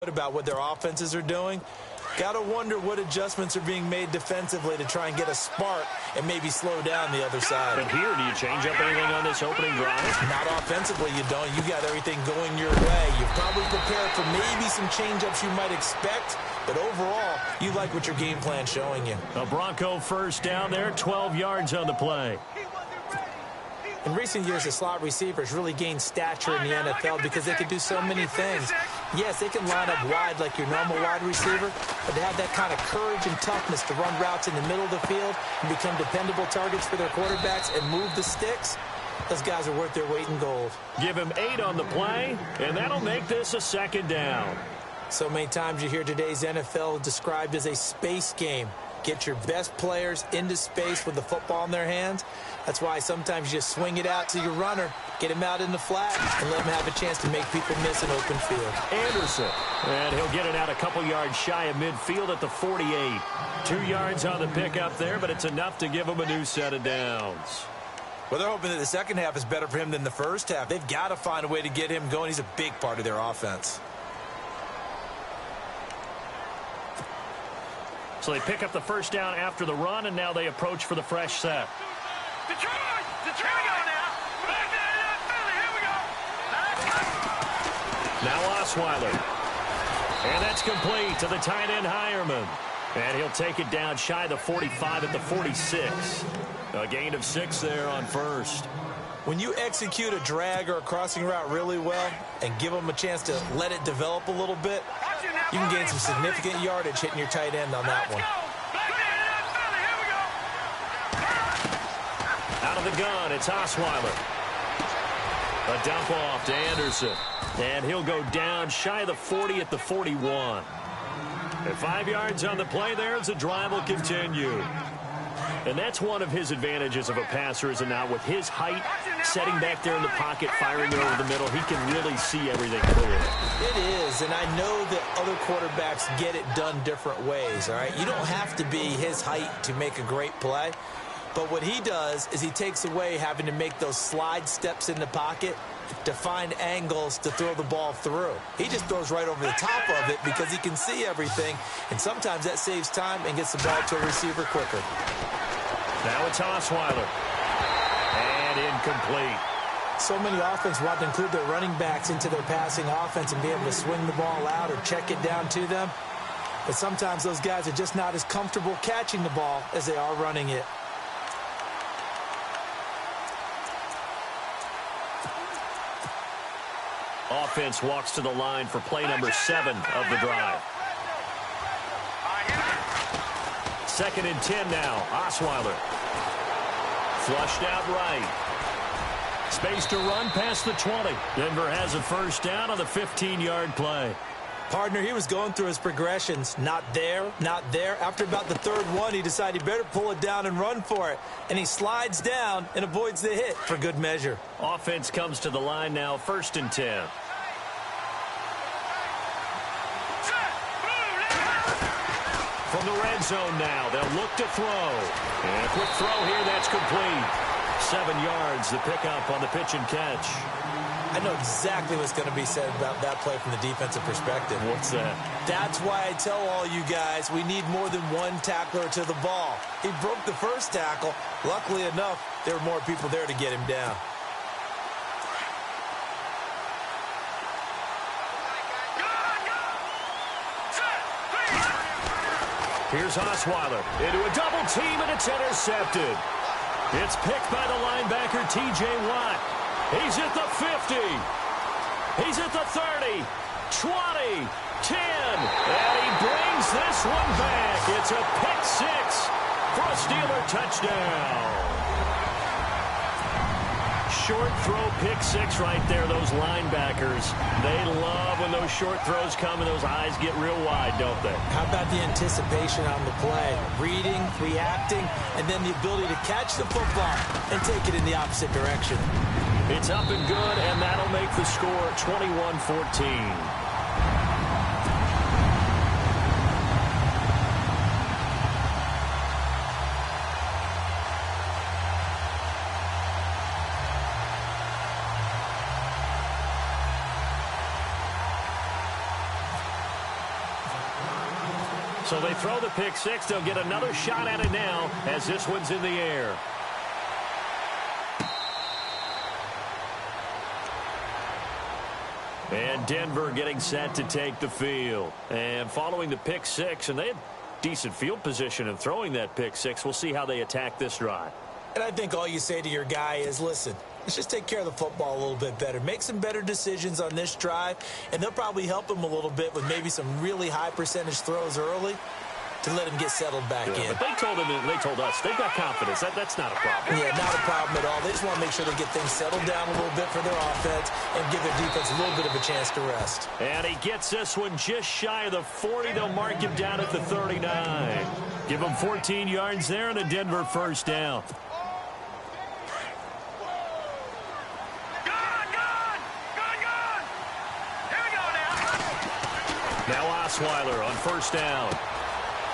about what their offenses are doing. Gotta wonder what adjustments are being made defensively to try and get a spark and maybe slow down the other side. But here, do you change up anything on this opening drive? Not offensively, you don't. You got everything going your way. You're probably prepared for maybe some change-ups you might expect, but overall, you like what your game plan's showing you. A Bronco first down there, 12 yards on the play. In recent years, the slot receivers really gained stature in the NFL because they can do so many things. Yes, they can line up wide like your normal wide receiver, but to have that kind of courage and toughness to run routes in the middle of the field and become dependable targets for their quarterbacks and move the sticks, those guys are worth their weight in gold. Give him 8 on the play, and that'll make this a second down. So many times you hear today's NFL described as a space game. Get your best players into space with the football in their hands. That's why sometimes you just swing it out to your runner, get him out in the flat, and let him have a chance to make people miss an open field. Anderson, and he'll get it out a couple yards shy of midfield at the 48. 2 yards on the pickup there, but it's enough to give him a new set of downs. Well, they're hoping that the second half is better for him than the first half. They've got to find a way to get him going. He's a big part of their offense. So they pick up the first down after the run, and now they approach for the fresh set. Detroit! Here we go now! Here we go! Now Osweiler. And that's complete to the tight end Hireman. And he'll take it down shy of the 45 at the 46. A gain of 6 there on first. When you execute a drag or a crossing route really well and give them a chance to let it develop a little bit, you can gain some significant yardage hitting your tight end on that one. Out of the gun, it's Osweiler. A dump off to Anderson. And he'll go down shy of the 40 at the 41. And 5 yards on the play there as the drive will continue. And that's one of his advantages of a passer, is it not? With his height, setting back there in the pocket, firing it over the middle, he can really see everything clear. It is, and I know that other quarterbacks get it done different ways, all right? You don't have to be his height to make a great play. But what he does is he takes away having to make those slide steps in the pocket to find angles to throw the ball through. He just throws right over the top of it because he can see everything, and sometimes that saves time and gets the ball to a receiver quicker. Now it's Osweiler. And incomplete. So many offenses want to include their running backs into their passing offense and be able to swing the ball out or check it down to them. But sometimes those guys are just not as comfortable catching the ball as they are running it. Offense walks to the line for play number 7 of the drive. 2nd and 10 now. Osweiler. Flushed out right. Space to run past the 20. Denver has a first down on the 15-yard play. Partner, he was going through his progressions. Not there, not there. After about the 3rd one, he decided he better pull it down and run for it. And he slides down and avoids the hit for good measure. Offense comes to the line now, 1st and 10. From the red zone now, they'll look to throw. And a quick throw here, that's complete. 7 yards, the pickup on the pitch and catch. I know exactly what's going to be said about that play from the defensive perspective. What's that? That's why I tell all you guys we need more than one tackler to the ball. He broke the first tackle. Luckily enough, there were more people there to get him down. Here's Osweiler into a double team, and it's intercepted. It's picked by the linebacker, T.J. Watt. He's at the 50. He's at the 30, 20, 10. And he brings this one back. It's a pick 6 for a Steeler touchdown. Short throw, pick 6 right there. Those linebackers, they love when those short throws come and those eyes get real wide, don't they? How about the anticipation on the play? Reading, reacting, and then the ability to catch the football and take it in the opposite direction. It's up and good, and that'll make the score 21-14. So they throw the pick six. They'll get another shot at it now as this one's in the air. And Denver getting set to take the field. And following the pick six, and they had decent field position in throwing that pick six. We'll see how they attack this drive. And I think all you say to your guy is, listen, let's just take care of the football a little bit better. Make some better decisions on this drive, and they'll probably help him a little bit with maybe some really high percentage throws early to let him get settled back in. But they told him, and they told us, they've got confidence. That's not a problem. Yeah, not a problem at all. They just want to make sure they get things settled down a little bit for their offense and give their defense a little bit of a chance to rest. And he gets this one just shy of the 40. They'll mark him down at the 39. Give him 14 yards there and a Denver first down. Now Osweiler on first down.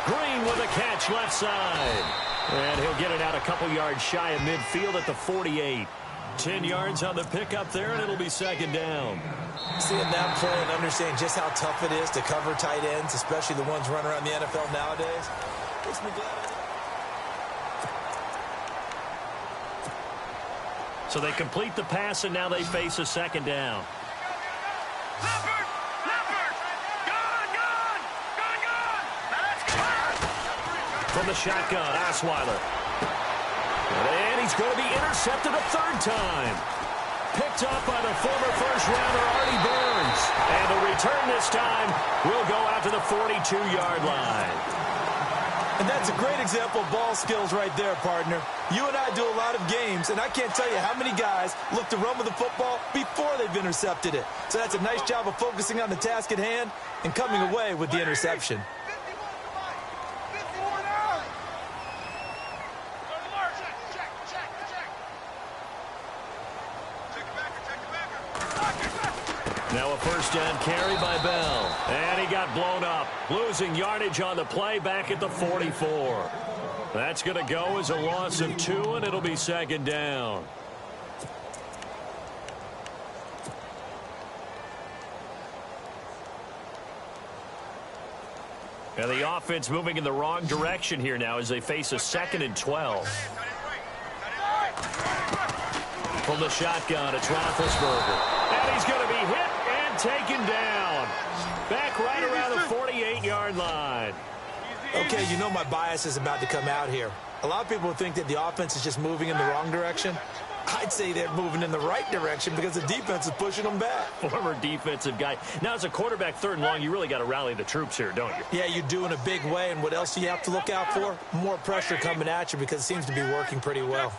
Green with a catch left side. And he'll get it out a couple yards shy of midfield at the 48. 10 yards on the pickup there, and it'll be second down. Seeing that play and understanding just how tough it is to cover tight ends, especially the ones running around the NFL nowadays, makes me glad. So they complete the pass, and now they face a second down. From the shotgun, Osweiler. And he's going to be intercepted a third time. Picked up by the former first-rounder, Artie Burns. And the return this time will go out to the 42-yard line. And that's a great example of ball skills right there, partner. You and I do a lot of games, and I can't tell you how many guys look to run with the football before they've intercepted it. So that's a nice job of focusing on the task at hand and coming away with the interception. Now a first down carry by Bell. And he got blown up. Losing yardage on the play back at the 44. That's going to go as a loss of 2, and it'll be second down. And the offense moving in the wrong direction here now as they face a 2nd and 12. From the shotgun, it's Roethlisberger. And he's going to be hit and taken down. Back right around the 48-yard line. Okay, you know my bias is about to come out here. A lot of people think that the offense is just moving in the wrong direction. I'd say they're moving in the right direction because the defense is pushing them back. Former defensive guy. Now, as a quarterback, 3rd and long, you really got to rally the troops here, don't you? Yeah, you do in a big way. And what else do you have to look out for? More pressure coming at you because it seems to be working pretty well.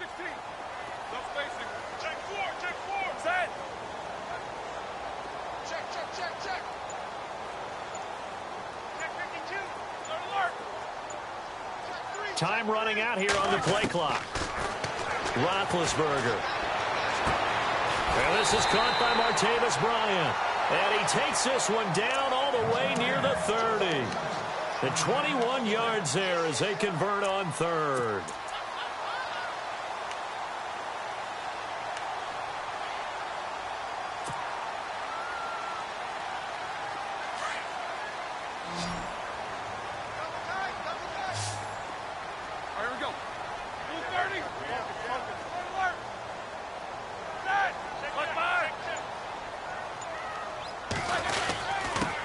Time running out here on the play clock. Roethlisberger. And this is caught by Martavis Bryant. And he takes this one down all the way near the 30. The 21 yards there as they convert on 3rd.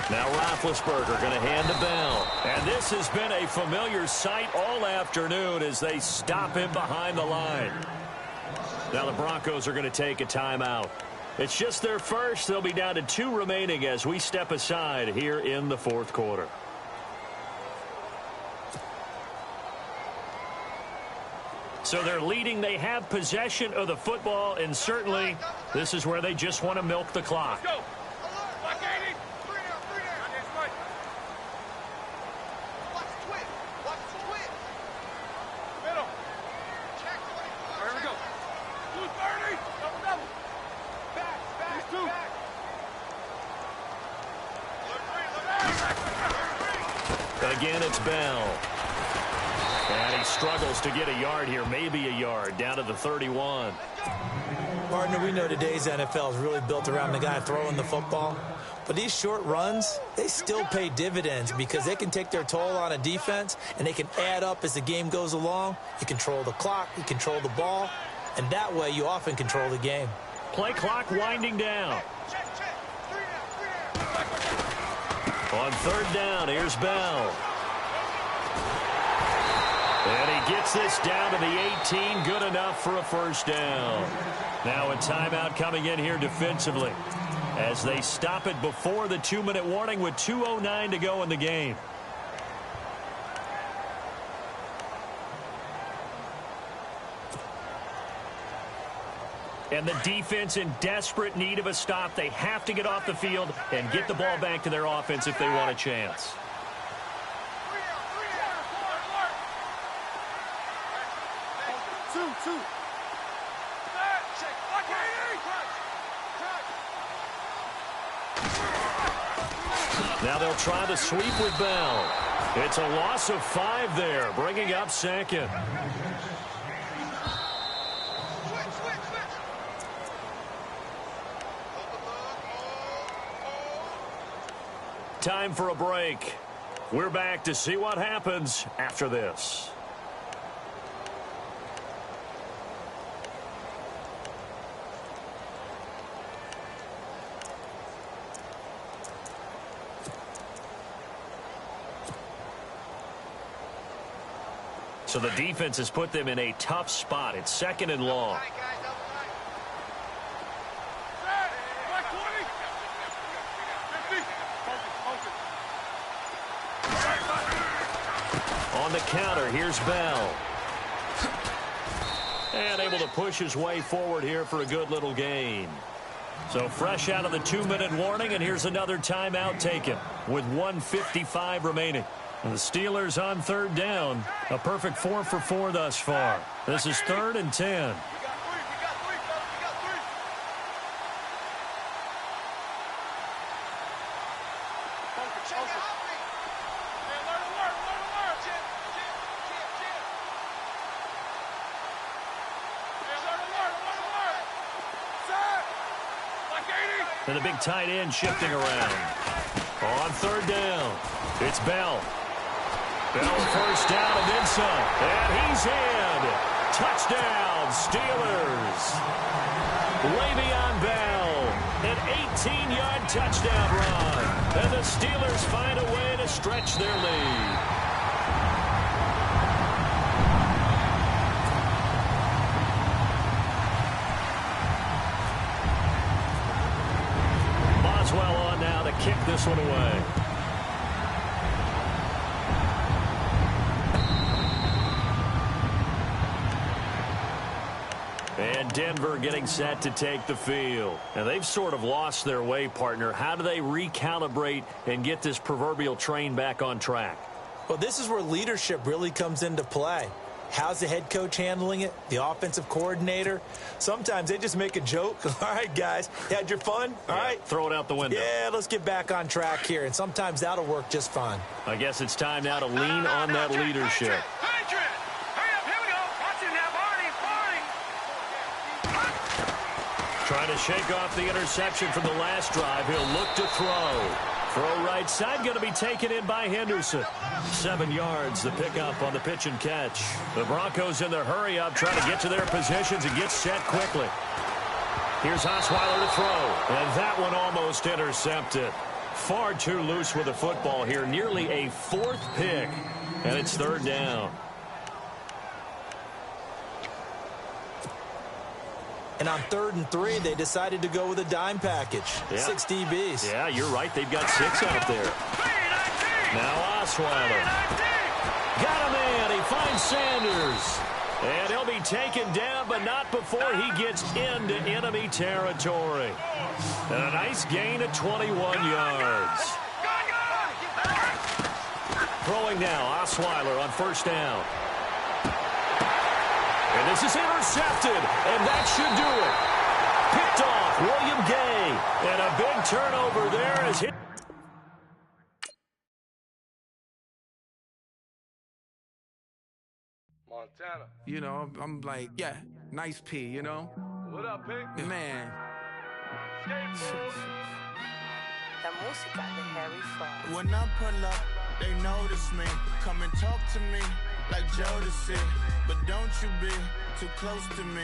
Now Roethlisberger going to hand to Bell. And this has been a familiar sight all afternoon as they stop him behind the line. Now the Broncos are going to take a timeout. It's just their first. They'll be down to 2 remaining as we step aside here in the 4th quarter. So they're leading. They have possession of the football, and certainly this is where they just want to milk the clock. Again, it's Bell. And he struggles to get a yard here, maybe a yard, down to the 31. Partner, we know today's NFL is really built around the guy throwing the football. But these short runs, they still pay dividends because they can take their toll on a defense and they can add up as the game goes along. You control the clock, you control the ball, and that way you often control the game. Play clock winding down. On third down, here's Bell. And he gets this down to the 18, good enough for a first down. Now a timeout coming in here defensively as they stop it before the 2-minute warning with 2:09 to go in the game. And the defense in desperate need of a stop. They have to get off the field and get the ball back to their offense if they want a chance. Now they'll try the sweep with Bell. It's a loss of 5 there, bringing up second. Time for a break. We're back to see what happens after this. So the defense has put them in a tough spot. It's second and long. On the counter, here's Bell. And able to push his way forward here for a good little gain. So fresh out of the 2-minute warning, and here's another timeout taken with 1:55 remaining. And the Steelers on third down. A perfect 4 for 4 thus far. This is 3rd and 10. And the big tight end shifting around. On third down, it's Bell. Bell first down and then some. And he's in. Touchdown, Steelers. Le'Veon Bell, an 18-yard touchdown run. And the Steelers find a way to stretch their lead. Boswell on now to kick this one away. And Denver getting set to take the field. And they've sort of lost their way, partner. How do they recalibrate and get this proverbial train back on track? Well, this is where leadership really comes into play. How's the head coach handling it? The offensive coordinator? Sometimes they just make a joke. All right, guys, you had your fun? All right. Throw it out the window. Yeah, let's get back on track here. And sometimes that'll work just fine. I guess it's time now to lean on that leadership. Trying to shake off the interception from the last drive. He'll look to throw. Throw right side, going to be taken in by Henderson. 7 yards, the pickup on the pitch and catch. The Broncos in the hurry-up, trying to get to their positions and get set quickly. Here's Osweiler to throw, and that one almost intercepted. Far too loose with the football here. Nearly a 4th pick, and it's 3rd down. And on 3rd and 3, they decided to go with a dime package. Yeah. 6 DBs. Yeah, you're right. They've got 6 out there. Now Osweiler. Got a man. He finds Sanders. And he'll be taken down, but not before he gets into enemy territory. And a nice gain of 21 yards. Throwing now, Osweiler on first down. And this is intercepted, and that should do it. Picked off, William Gay. And a big turnover there as hit. Montana. You know, I'm like, yeah, nice P, you know? What up, Pink? Man. La música de Harry Fraud. When I pull up, they notice me. Come and talk to me like Jodeci. But don't you be too close to me.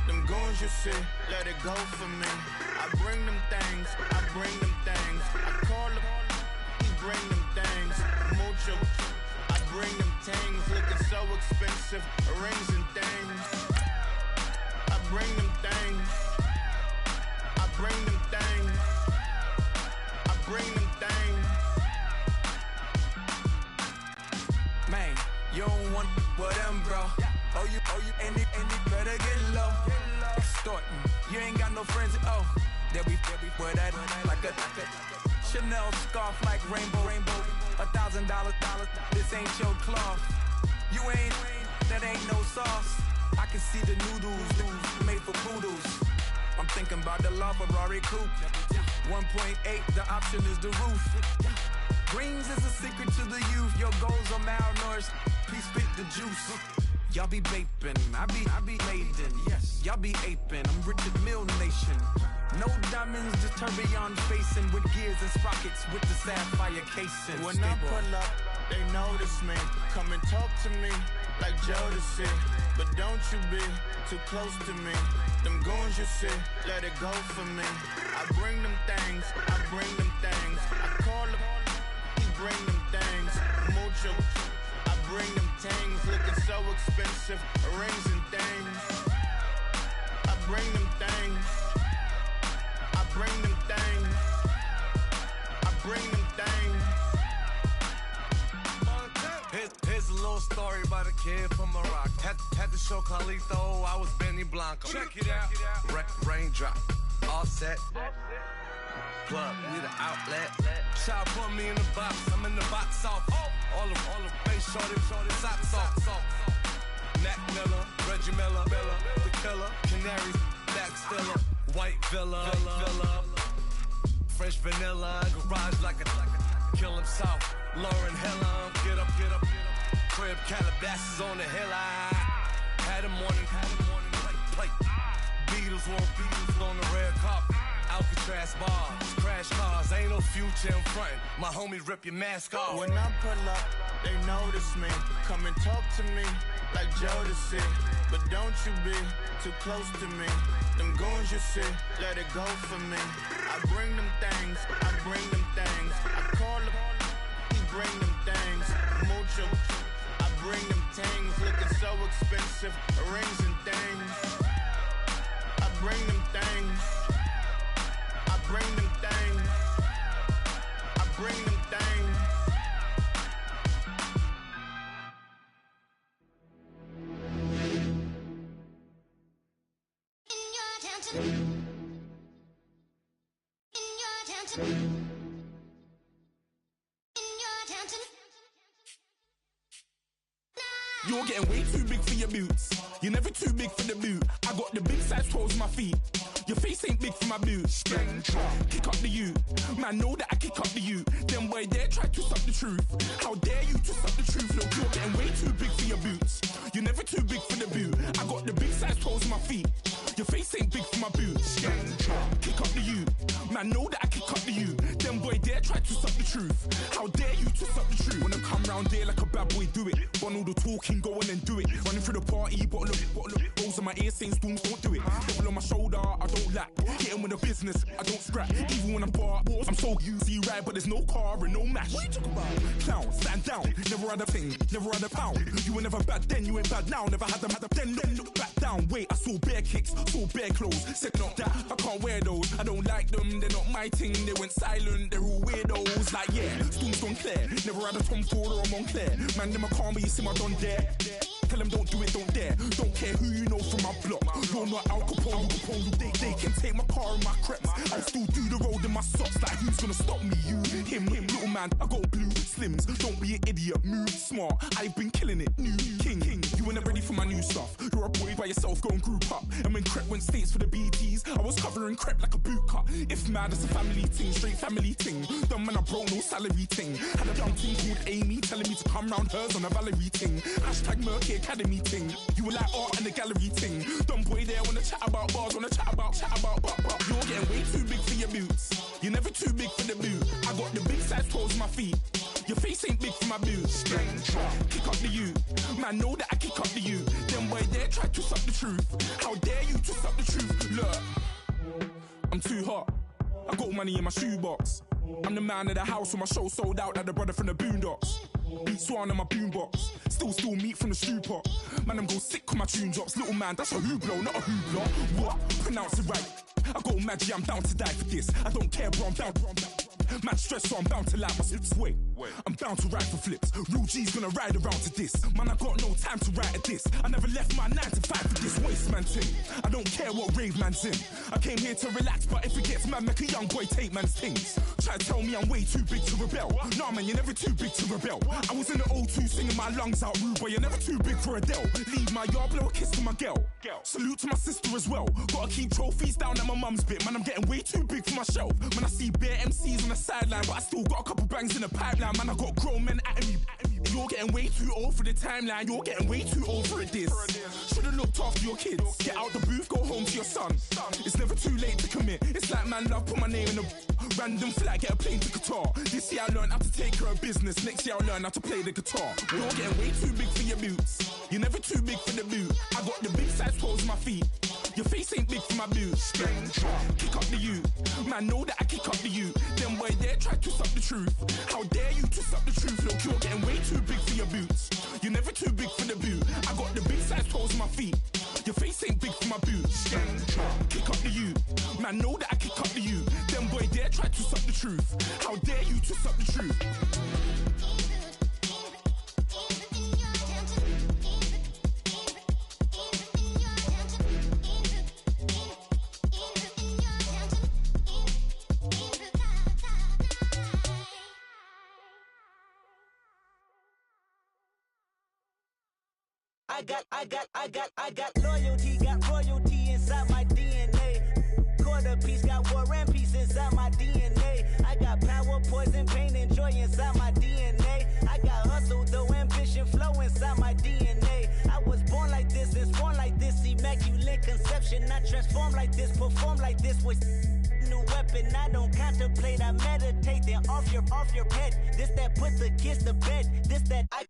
Them goons you see, let it go for me. I bring them things, I bring them things. I call them, he bring them things. Mucho, I bring them things. Looking so expensive, rings and things. I bring them things. I bring them things. I bring them things. Man, you don't want with them, bro. Oh, you, and it better get low. Extorting, you ain't got no friends. Oh, they'll be with that like a Chanel scarf like rainbow. $1,000, this ain't your cloth. You ain't, that ain't no sauce. I can see the noodles made for poodles. I'm thinking about the LaFerrari coupe. 1.8, the option is the roof. Greens is a secret to the youth. Your goals are malnourished. Please spit the juice. Y'all be vaping, I be laden. Yes, y'all be aping. I'm Richard Mill Nation. No diamonds, just tourbillon facing with gears and sprockets with the sapphire casing. When I pull up, they notice me. Come and talk to me like Jodeci. But don't you be too close to me. Them goons you see, let it go for me. I bring them things, I bring them things. I call them, he bring them things. Mucho, I bring them things. Looking so expensive, rings and things. I bring them things. I bring them things. I bring them things. Here's a little story about a kid from Morocco. Had to show Carlito I was Benny Blanco. Check it out. Raindrop, offset. Plug, we the outlet. Child put me in the box, I'm in the box off. All the face shorty, socks off. Mac Miller, Reggie Miller, the killer, Canaries, back stiller, white villa, French vanilla, garage like a kill himself. Lauren Hiller, get up. Crib Calabasas on the hill. I had a morning plate. Beatles on the red carpet. Alcatraz bars, crash cars, ain't no future in front. My homies rip your mask off. When I pull up, they notice me. Come and talk to me like Jodeci. But don't you be too close to me. Them goons you see, let it go for me. I bring them things, I bring them things. I call them, he bring them things. Mucho, I bring them things. Looking so expensive, rings and things. I bring them things. I bring them things. I bring them things. You're getting way too big for your boots. You're never too big for the boot. I got the big size toes on my feet. Your face ain't big for my boots. Kick up the you. Man, know that I kick up the you. Then boy dare try to suck the truth. How dare you to suck the truth? Look, you're getting way too big for your boots. You're never too big for the boot. I got the big size toes on my feet. Your face ain't big for my boots. Kick up the you. Man, know that I kick up the you. Then boy dare try to suck the truth. How dare you to suck the truth? When I come round there like a bad boy, do it. Want all the talking, go on and do it. Running through the party, bottle of rolls on my ear saying storms, don't do it. Double on my shoulder, I don't lack. Hitting with the business, I don't scrap. Even when I'm bar, I'm so easy right, but there's no car and no mash. What you talk about? Clown, stand down. Never had a thing, never had a pound. You were never bad then, you ain't bad now. Never had them, then look back down. Wait, I saw bare kicks, saw bare clothes. Said not that, I can't wear those. I don't like them, they're not my thing. They went silent, they're all weirdos. Like yeah, storms don't clear. Never had a Tom Ford or a Montclair. Man, them a calm, but you see my don there. Tell them don't do it, don't dare. Don't care who you know from my block. You're not Al Capone. They can take my car and my creps. I'll still do the road in my socks. Like who's gonna stop me? You, him, little man. I got blue slims. Don't be an idiot. Move smart. I've been killing it. New king. You weren't ready for my new stuff. You're a boy by yourself. Go and group up. And when Crep went states for the BTs, I was covering Crep like a boot cut. If mad, it's a family thing. Straight family thing. Dumb man, I broke no salary thing. Had a young thing called Amy telling me to come round hers on a Valerie thing. Hashtag Merc here academy ting. You were like art and the gallery ting. Dumb boy there wanna chat about bars, wanna chat about. You're getting way too big for your boots. You're never too big for the boot. I got the big size toes on my feet. Your face ain't big for my boots. Kick up the you. Man, know that I kick up the you. Them boy there try to suck the truth. How dare you to suck the truth? Look, I'm too hot. I got money in my shoebox. I'm the man of the house when my show sold out like the brother from the Boondocks. Beat Swan in my boombox. Still meat from the stew pot. Man, I'm go sick when my tune drops. Little man, that's a hooplo, not a hoopla. What? Pronounce it right. I got magic, I'm down to die for this. I don't care, bro, I'm down. Man stressed, so I'm bound to lie my slips. Wait, I'm bound to ride for flips. Real G's gonna ride around to this. Man, I got no time to write at this. I never left my 9 to 5 for this waste man thing. I don't care what rave man's in. I came here to relax, but if it gets mad, make a young boy take man's things. Try to tell me I'm way too big to rebel. Nah, man, you're never too big to rebel. I was in the O2 singing my lungs out, rude boy, you're never too big for Adele. Leave my yard, blow a kiss to my girl. Salute to my sister as well. Gotta keep trophies down at my mum's bit. Man, I'm getting way too big for my shelf. Man, I see bare MCs on the sideline, but I still got a couple bangs in the pipeline. Man, I got grown men at me. You're getting way too old for the timeline. You're getting way too old for this. Should've looked after your kids. Get out the booth, go home to your son. It's never too late to commit. It's like man love, put my name in a random flat, get a plane to Qatar. This year I learned how to take care of business. Next year I'll learn how to play the guitar. You're getting way too big for your boots. You're never too big for the boot. I got the big size toes on my feet. Your face ain't big for my boots. Kick up the you. Man, know that I kick up the you. Them boy there try to suck the truth. How dare you to suck the truth? Look, you're getting way too big for your boots. You're never too big for the boot. I got the big size toes on my feet. Your face ain't big for my boots. Kick up the you. Man, know that I kick up the you. Them boy there try to suck the truth. How dare you to suck the truth? I got loyalty, got royalty inside my DNA. Quarter piece, got war and peace inside my DNA. I got power, poison, pain, and joy inside my DNA. I got hustle, though, ambition, flow inside my DNA. I was born like this and born like this, immaculate conception. I transform like this, perform like this with new weapon. I don't contemplate, I meditate, then off your head. This that put the kids to bed. This that I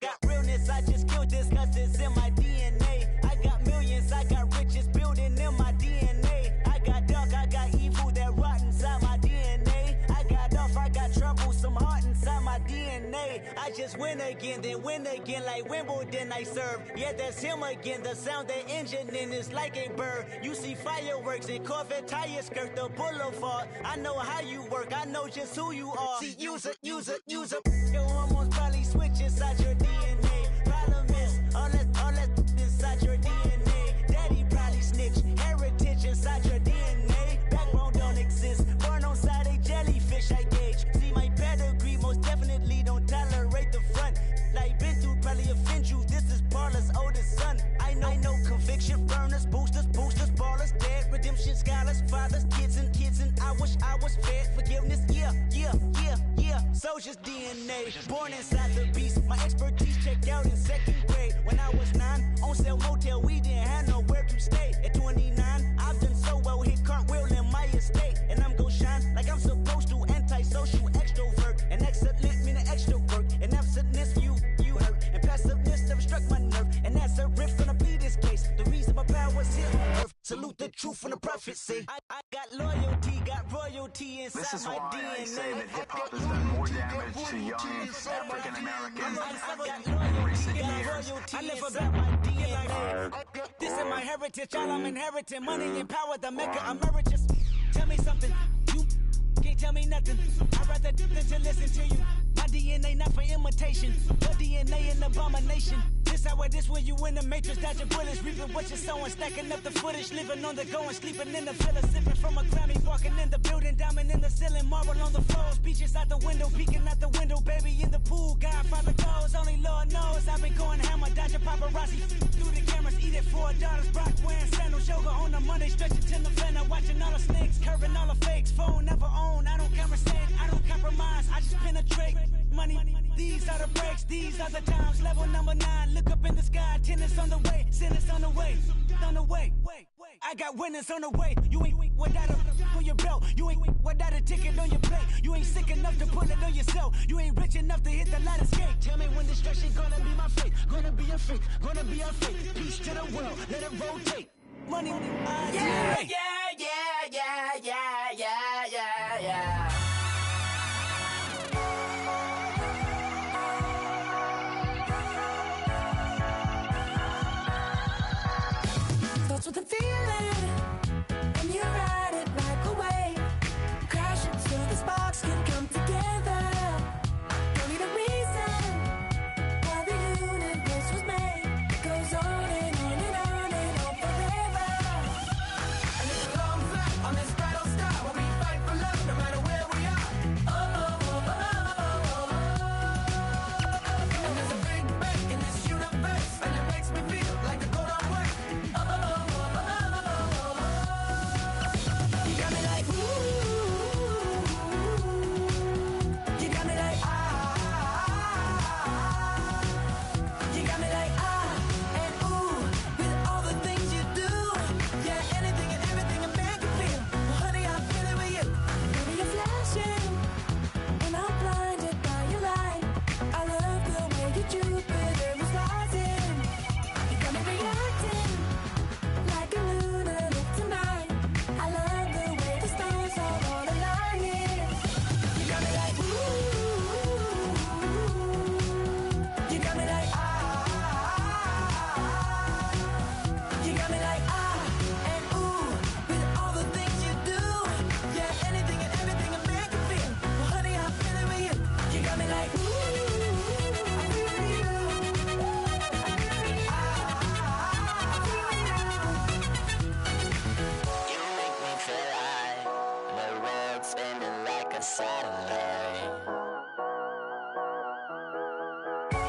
got realness. I just killed this cause it's in my DNA. I got millions, I got riches building in my DNA. I got dark, I got evil that rot inside my DNA. I got off, I got trouble, some heart inside my DNA. I just win again, then win again like Wimbledon I serve. Yeah, that's him again. The sound that engine in is like a bird. You see fireworks and Corvette tires skirt the boulevard. I know how you work, I know just who you are. See, use it. Your hormones probably switch inside your DNA. Problem is, all that inside your DNA. Daddy probably snitch, heritage inside your DNA. Backbone don't exist, born on side a jellyfish I gauge. See my pedigree, most definitely don't tolerate the front. Like been through, probably offend you. This is Paula's oldest son. I know conviction, burners, boosters, ballers, dead, redemption, scholars, fathers, kids and I wish I was fed forgiveness. Yeah. Soldier's DNA, born inside the beast. My expertise checked out in 2nd grade. When I was 9, on sale motel, we didn't have nowhere to stay. At 29, I've done so well, hit cartwheel in my estate. And I'm gon' shine like I'm supposed to, antisocial extrovert. And excellent meaning extra work. And absentness, you hurt. And passiveness never struck my nerve. And that's a riff gonna be this case. The reason my power's here on earth. Salute the truth from the prophecy. I got loyalty, got royalty inside my DNA. This is why I say that hip-hop has done more damage to young African Americans in recent years. I live about my DNA. This is my heritage, all I'm inheriting. Money and power, the mecca emeritus. Tell me something, you can't tell me nothing. I'd rather than to listen to you. My DNA not for imitation, your DNA an abomination. This how it is when you in the matrix, dodging bullets, reaping what you're sowing, stacking up the footage, living on the go and sleeping in the villa, sipping from a Grammy, walking in the building, diamond in the ceiling, marble on the floors, beaches out the window, peeking out the window, baby in the pool, Godfather goes, only Lord knows, I've been going hammer, dodging paparazzi, through the cameras, eat it $4, Brock wearing sandals, yoga on a Monday, stretching till November, watching all the snakes, curving all the fakes, phone never own, I don't conversate, I don't compromise, I just penetrate money, these are without a brakes. These are the times. Level number 9. Look up in the sky. Tennis on the way. Sinners on the way. On the way. I got winners on the way. You ain't without a on your belt. You ain't without a ticket on your plate. You ain't sick enough to put it on yourself. You ain't rich enough to hit the light escape. Tell me when destruction gonna be my fate. Gonna be a fate. Gonna be a fate. Peace to the world. Let it rotate. Money. Yeah. Starts with a feeling, and you ride it like a wave. Crashing so the sparks can come together. Don't need a reason why the universe was made. It goes on and on and on and on forever. And it's a long flight on this battle star where we fight for love no matter where we are. And there's a big bang in this universe, and it makes me feel like a go-down way. You got me like, ooh. You got me like, ah. You got me like, ah, and ooh. With all the things you do. Yeah, anything and everything a man can feel. Well, honey, I'm feeling with you. Baby, you're flashing, and I'm blinded by your light. I love the way you Jupiter is rising. You got me reacting like a lunar look tonight. I love the way the stars are all aligning. You got me like, ooh. You got me like, ah. You got me like, ah, and ooh. With all the things you do. Yeah, anything and everything a man can feel. Well, honey, I'm feeling with you. You got me like, ooh. I feel with you. You make me feel like the world's spinning like a satellite.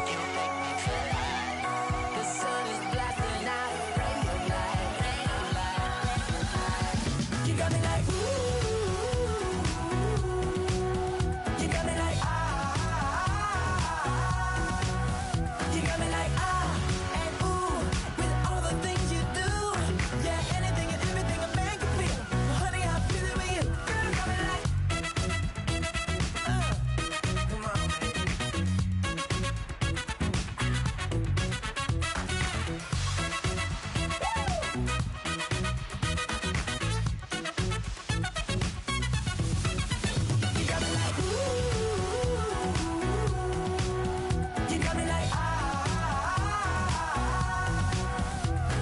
You make me feel like the sun is blasting out a ray of light. You got me like, ooh. You got me like, ah. You got me like, ah, and ooh. With all the things you do. Yeah, anything and everything a man can feel. Well, honey, I'm feeling with you. Girl, you got me like, come on, you got me like, ooh. You got me like, ah.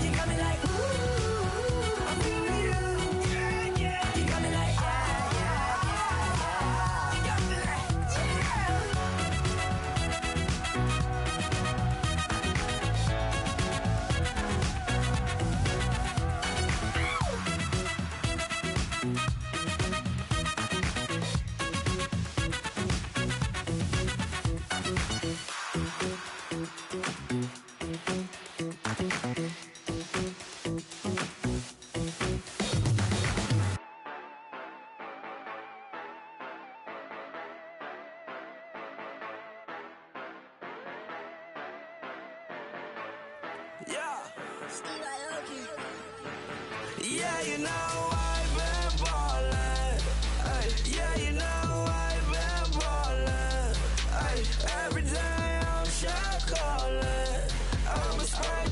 You got me like, ooh. I'm feeling you. You got me like, ah. You got me like, yeah. Yeah, you know I've been ballin'. Ay, yeah, you know I've been ballin'. Ay, every day I'm shot callin'. I'm a spray,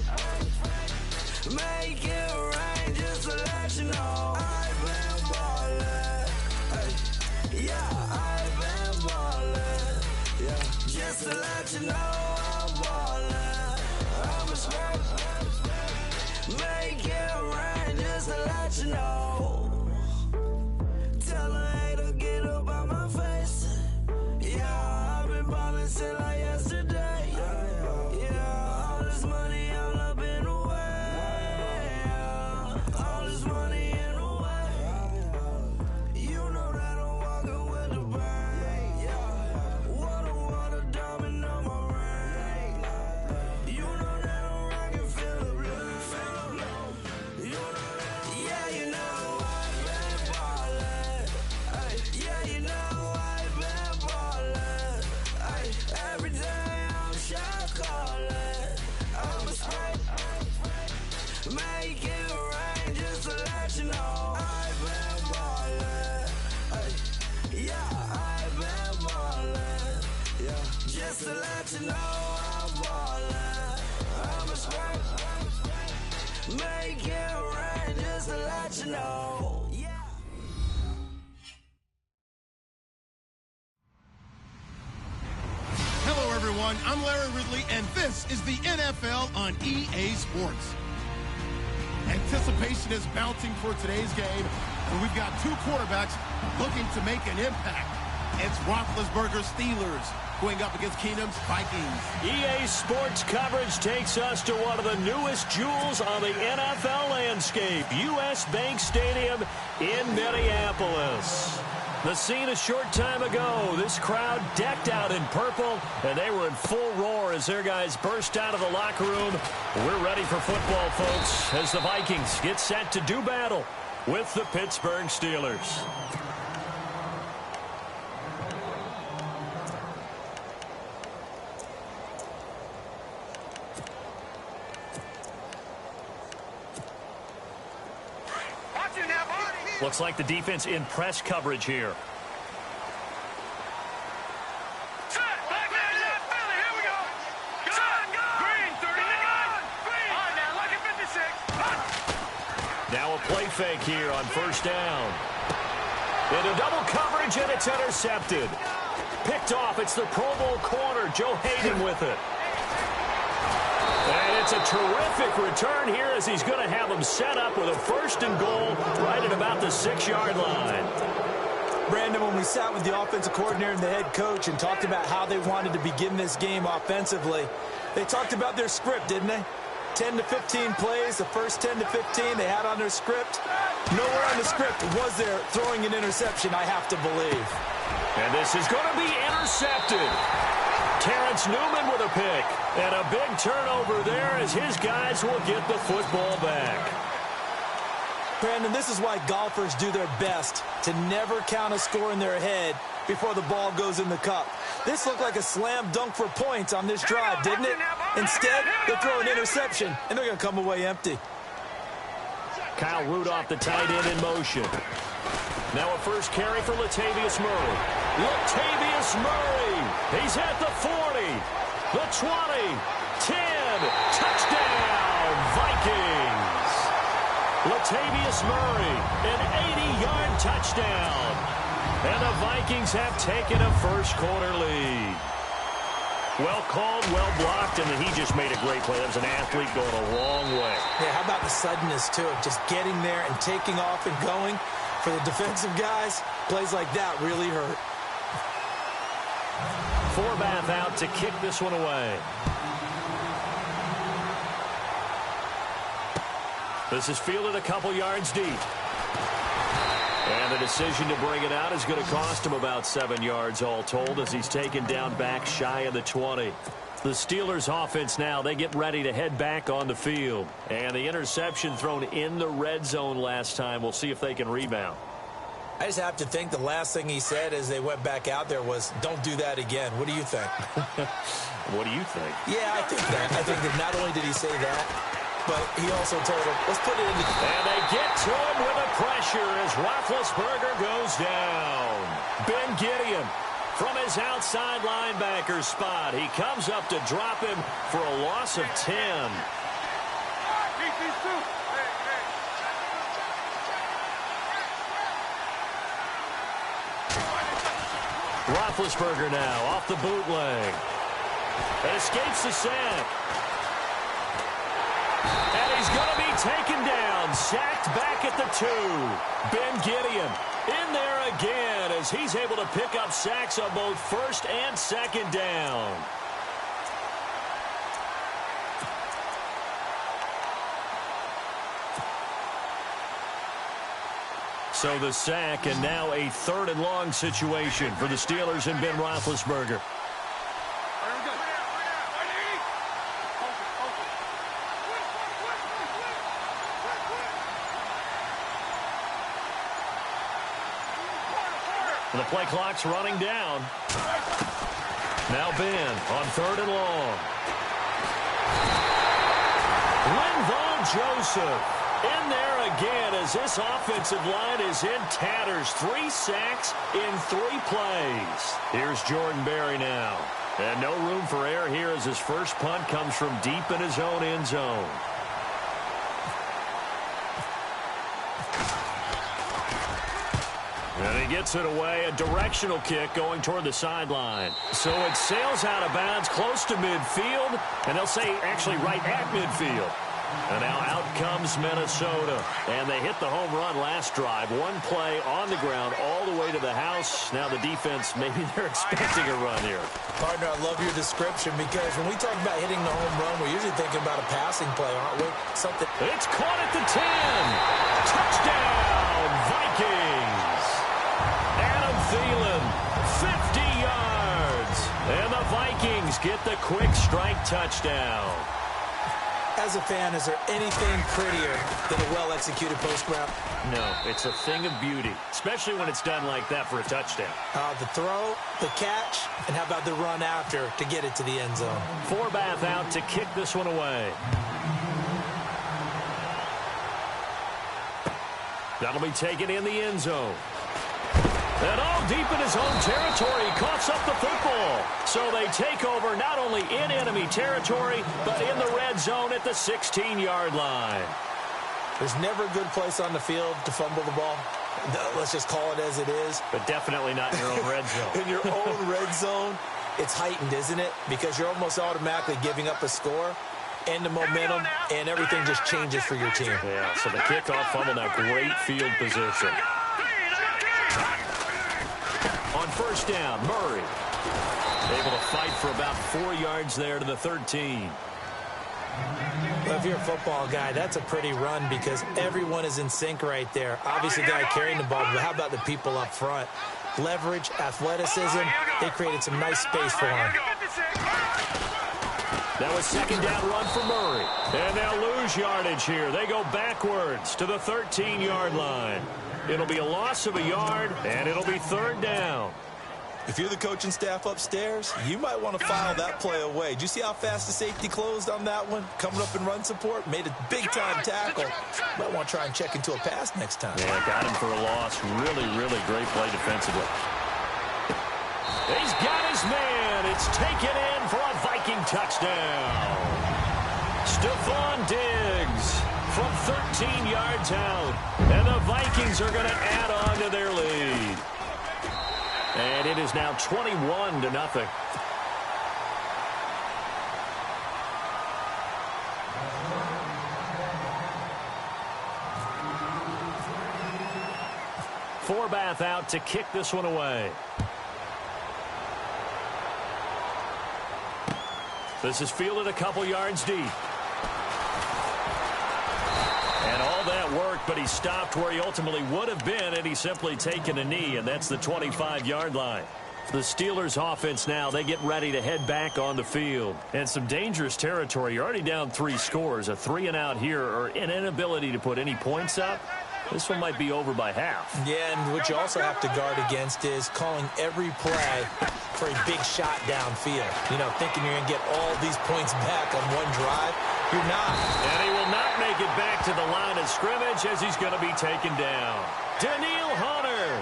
make it rain just to let you know I've been ballin'. Ay, yeah, I've been ballin'. Yeah, just to let you know I'm ballin'. I'm a spray, make it rain just to let you know. Tell a hater get up out my face. Yeah, I've been ballin' since like yesterday. Yeah, all this money all up in the way. All this money in the way. You know that I'm walking with the bank. Water, diamond on my ring. You know that I'm rockin' feel the blue. You know that, yeah, you know I've been ballin'. Ay, yeah, you know I've been ballin'. Ay, every Just to let you know I'm ballin'. I'm a squirt. Make it rain just to let you know. Yeah. Hello, everyone. I'm Larry Ridley, and this is the NFL on EA Sports. Anticipation is mounting for today's game, and we've got two quarterbacks looking to make an impact. It's Roethlisberger's Steelers going up against Keenum's Vikings. EA Sports coverage takes us to one of the newest jewels on the NFL landscape, US Bank Stadium in Minneapolis. The scene a short time ago, this crowd decked out in purple, and they were in full roar as their guys burst out of the locker room. We're ready for football, folks, as the Vikings get set to do battle with the Pittsburgh Steelers. Looks like the defense in press coverage here. Now a play fake here on first down. Into double coverage, and it's intercepted. Picked off. It's the Pro Bowl corner, Joe Hayden, with it. And it's a terrific return here as he's going to have them set up with a 1st and goal right at about the 6-yard line. Brandon, when we sat with the offensive coordinator and the head coach and talked about how they wanted to begin this game offensively, they talked about their script, didn't they? 10 to 15 plays, the first 10 to 15 they had on their script. Nowhere on the script was there throwing an interception, I have to believe. And this is going to be intercepted. Terrence Newman with a pick. And a big turnover there as his guys will get the football back. Brandon, this is why golfers do their best to never count a score in their head before the ball goes in the cup. This looked like a slam dunk for points on this drive, didn't it? Instead, they throw an interception, and they're going to come away empty. Kyle Rudolph, the tight end, in motion. Now a first carry for Latavius Murray. Latavius Murray. He's at the 40, the 20, 10. Touchdown, Vikings. Latavius Murray, an 80-yard touchdown. And the Vikings have taken a first-quarter lead. Well called, well blocked, and he just made a great play. That was an athlete going a long way. Yeah, how about the suddenness, too, of just getting there and taking off and going? For the defensive guys, plays like that really hurt. Forbath out to kick this one away. This is fielded a couple yards deep. And the decision to bring it out is going to cost him about 7 yards all told as he's taken down back shy of the 20. The Steelers offense now, they get ready to head back on the field. And the interception thrown in the red zone last time. We'll see if they can rebound. I just have to think the last thing he said as they went back out there was, don't do that again. What do you think? What do you think? Yeah, I think that. I think that not only did he say that, but he also told him, let's put it in the... And they get to him with the pressure as Roethlisberger goes down. Ben Gideon from his outside linebacker spot. He comes up to drop him for a loss of 10. Roethlisberger now off the bootleg. And escapes the sack. And he's going to be taken down. Sacked back at the 2. Ben Gideon in there again as he's able to pick up sacks on both first and second down. So the sack, and now a 3rd and long situation for the Steelers and Ben Roethlisberger. And the play clock's running down. Now Ben on 3rd and long. Linval Joseph in there again as this offensive line is in tatters. 3 sacks in 3 plays. Here's Jordan Berry now. And no room for error here as his first punt comes from deep in his own end zone. And he gets it away, a directional kick going toward the sideline. So it sails out of bounds close to midfield, and they'll say actually right at midfield. And now out comes Minnesota. And they hit the home run last drive. One play on the ground all the way to the house. Now the defense, maybe they're expecting a run here. Partner, I love your description because when we talk about hitting the home run, we're usually thinking about a passing play, aren't we? Something. It's caught at the 10. Touchdown, Vikings. Adam Thielen, 50 yards. And the Vikings get the quick strike touchdown. As a fan, is there anything prettier than a well-executed post route? No, it's a thing of beauty, especially when it's done like that for a touchdown. The throw, the catch, and how about the run after to get it to the end zone? Forbath out to kick this one away. That'll be taken in the end zone. And all deep in his own territory, coughs up the football. So they take over not only in enemy territory, but in the red zone at the 16-yard line. There's never a good place on the field to fumble the ball. Let's just call it as it is. But definitely not in your own red zone. In your own red zone, it's heightened, isn't it? Because you're almost automatically giving up a score and the momentum, and everything just changes for your team. Yeah, so the kickoff fumble, now great field position. On first down, Murray able to fight for about 4 yards there to the 13. Well, if you're a football guy, that's a pretty run because everyone is in sync right there. Obviously, the guy carrying the ball, but how about the people up front? Leverage, athleticism, they created some nice space for him. That was second down run for Murray. And they'll lose yardage here. They go backwards to the 13-yard line. It'll be a loss of a yard, and it'll be third down. If you're the coaching staff upstairs, you might want to file that play away. Did you see how fast the safety closed on that one? Coming up in run support, made a big-time tackle. Might want to try and check into a pass next time. Yeah, got him for a loss. Really, really great play defensively. He's got his man. It's taken in for a Viking touchdown. Stephon Diggs from 13 yards out. And the Vikings are going to add on to their lead. And it is now 21-0. Forbath out to kick this one away. This is fielded a couple yards deep. And all that worked, but he stopped where he ultimately would have been had he simply taken a knee, and that's the 25-yard line. The Steelers offense now, they get ready to head back on the field. And some dangerous territory. You're already down 3 scores. A 3-and-out here or an inability to put any points up. This one might be over by half. Yeah, and what you also have to guard against is calling every play for a big shot downfield. You know, thinking you're going to get all these points back on one drive. You're not. And he will not make it back to the line of scrimmage as he's going to be taken down. Daniil Hunter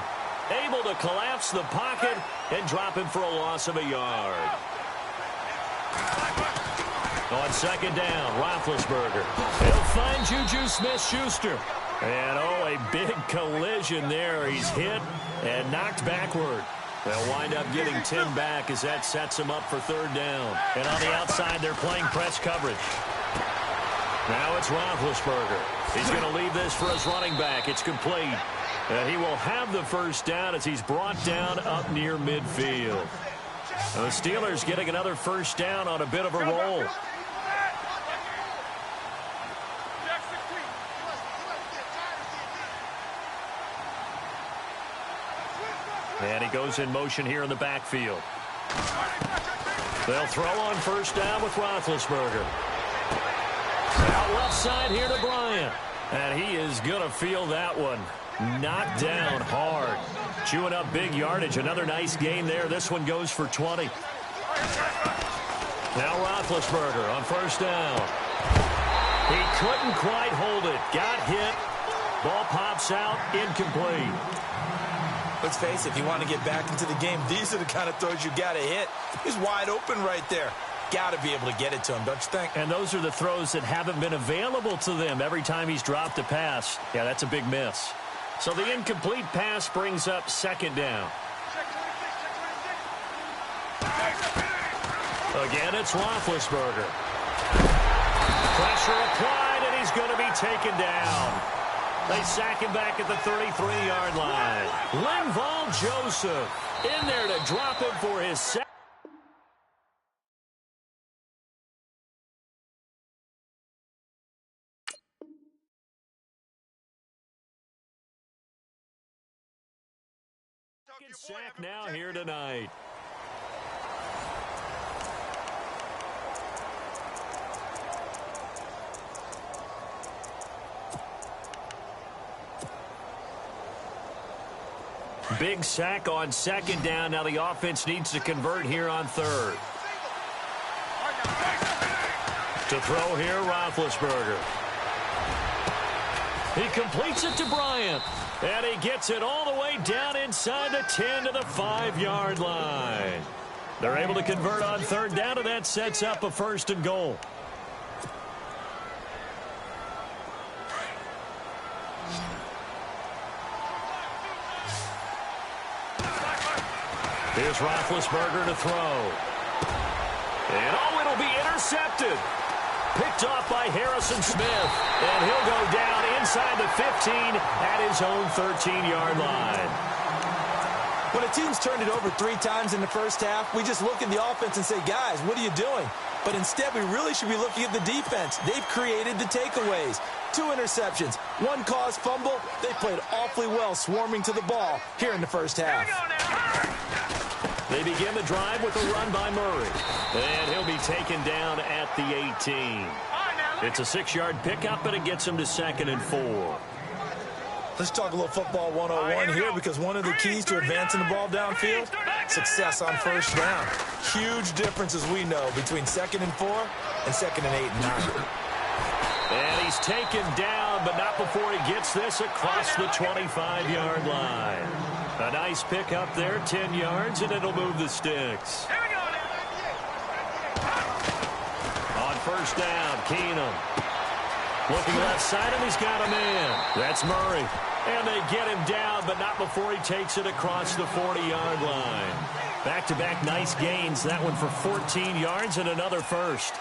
able to collapse the pocket and drop him for a loss of a yard. On second down, Roethlisberger. He'll find Juju Smith-Schuster. And, oh, a big collision there. He's hit and knocked backward. They'll wind up getting Tim back as that sets him up for third down. And on the outside, they're playing press coverage. Now it's Roethlisberger. He's going to leave this for his running back. It's complete. And he will have the first down as he's brought down up near midfield. The Steelers getting another first down on a bit of a roll. And he goes in motion here in the backfield. They'll throw on first down with Roethlisberger. Out left side here to Bryant. And he is going to feel that one. Knocked down hard. Chewing up big yardage. Another nice gain there. This one goes for 20. Now Roethlisberger on first down. He couldn't quite hold it. Got hit. Ball pops out. Incomplete. Let's face it, if you want to get back into the game, these are the kind of throws you got to hit. He's wide open right there. Got to be able to get it to him, don't you think? And those are the throws that haven't been available to them every time he's dropped a pass. Yeah, that's a big miss. So the incomplete pass brings up second down. Again, it's Roethlisberger. Pressure applied, and he's going to be taken down. They sack him back at the 33-yard line. Linval Joseph in there to drop him for his second. Sack now here tonight. Big sack on second down. Now the offense needs to convert here on third. To throw here, Roethlisberger. He completes it to Bryant. And he gets it all the way down inside the 10 to the 5-yard line. They're able to convert on third down, and that sets up a 1st and goal. Here's Roethlisberger to throw. And it'll be intercepted. Picked off by Harrison Smith. And he'll go down inside the 15 at his own 13-yard line. When a team's turned it over 3 times in the first half, we just look at the offense and say, guys, what are you doing? But instead, we really should be looking at the defense. They've created the takeaways. 2 interceptions, 1 caused fumble. They played awfully well swarming to the ball here in the first half. They begin the drive with a run by Murray. And he'll be taken down at the 18. It's a 6-yard pickup, and it gets him to 2nd and 4. Let's talk a little football 101 here, because one of the keys to advancing the ball downfield, success on first down. Huge difference, as we know, between 2nd and 4 and 2nd and 8 and 9. And he's taken down, but not before he gets this across the 25-yard line. A nice pick up there, 10 yards, and it'll move the sticks. On first down, Keenum. Looking left side, and he's got a man. That's Murray. And they get him down, but not before he takes it across the 40-yard line. Back-to-back nice gains. That one for 14 yards and another first.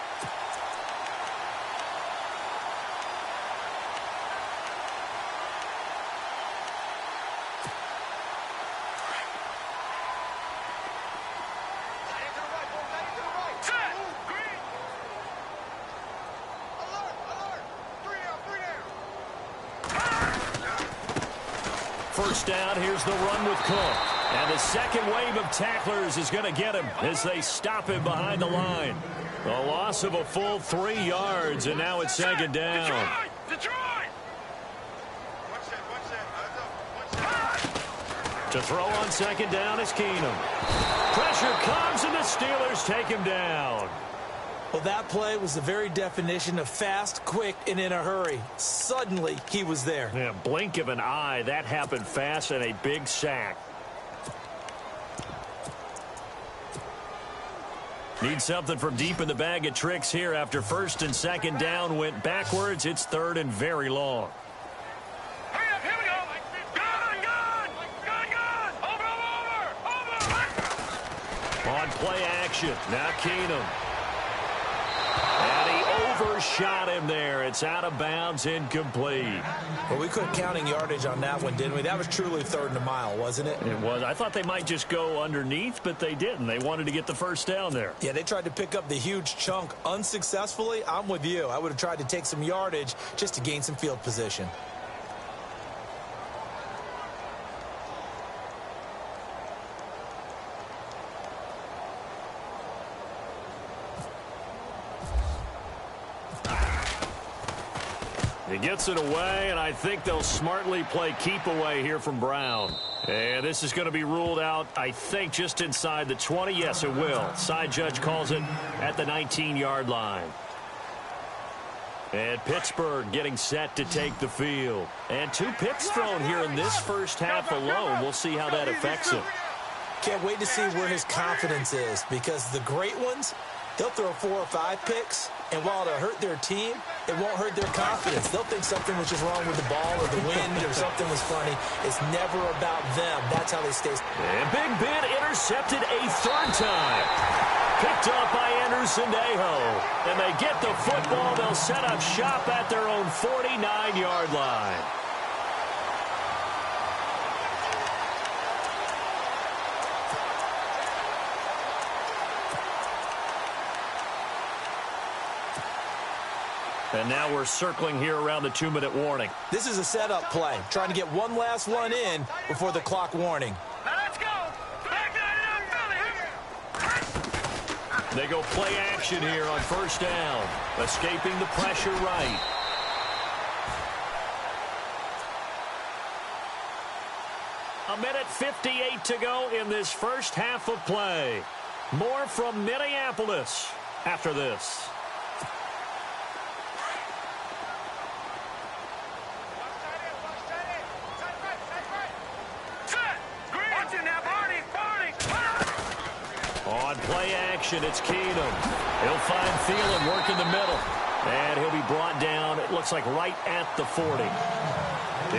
First down, here's the run with Cook. And the second wave of tacklers is going to get him as they stop him behind the line. A loss of a full 3 yards, and now it's 2nd down. To throw on 2nd down is Keenum. Pressure comes, and the Steelers take him down. Well, that play was the very definition of fast, quick, and in a hurry. Suddenly, he was there. Yeah, blink of an eye. That happened fast, and a big sack. Need something from deep in the bag of tricks here after 1st and 2nd down went backwards. It's 3rd and very long. Here we go. Over. On play action. Now Keenum. And he overshot him there. It's out of bounds, incomplete. Well, we quit counting yardage on that one, didn't we? That was truly 3rd and a mile, wasn't it? It was. I thought they might just go underneath, but they didn't. They wanted to get the first down there. Yeah, they tried to pick up the huge chunk unsuccessfully. I'm with you. I would have tried to take some yardage just to gain some field position. He gets it away, and I think they'll smartly play keep away here from Brown. And this is going to be ruled out, I think, just inside the 20. Yes, it will. Side judge calls it at the 19-yard line. And Pittsburgh getting set to take the field. And 2 picks thrown here in this first half alone. We'll see how that affects him. Can't wait to see where his confidence is, because the great ones, they'll throw 4 or 5 picks, and while it'll hurt their team, it won't hurt their confidence. They'll think something was just wrong with the ball or the wind or something was funny. It's never about them. That's how they stay. And Big Ben intercepted a 3rd time. Picked up by Anderson-Aho. And they get the football. They'll set up shop at their own 49-yard line. And now we're circling here around the 2-minute warning. This is a setup play, trying to get one last one in before the clock warning. Let's go. They go play action here on 1st down. Escaping the pressure right. A minute 58 to go in this first half of play. More from Minneapolis after this. On play action, it's Keenum. He'll find Thielen working the middle. And he'll be brought down, it looks like right at the 40.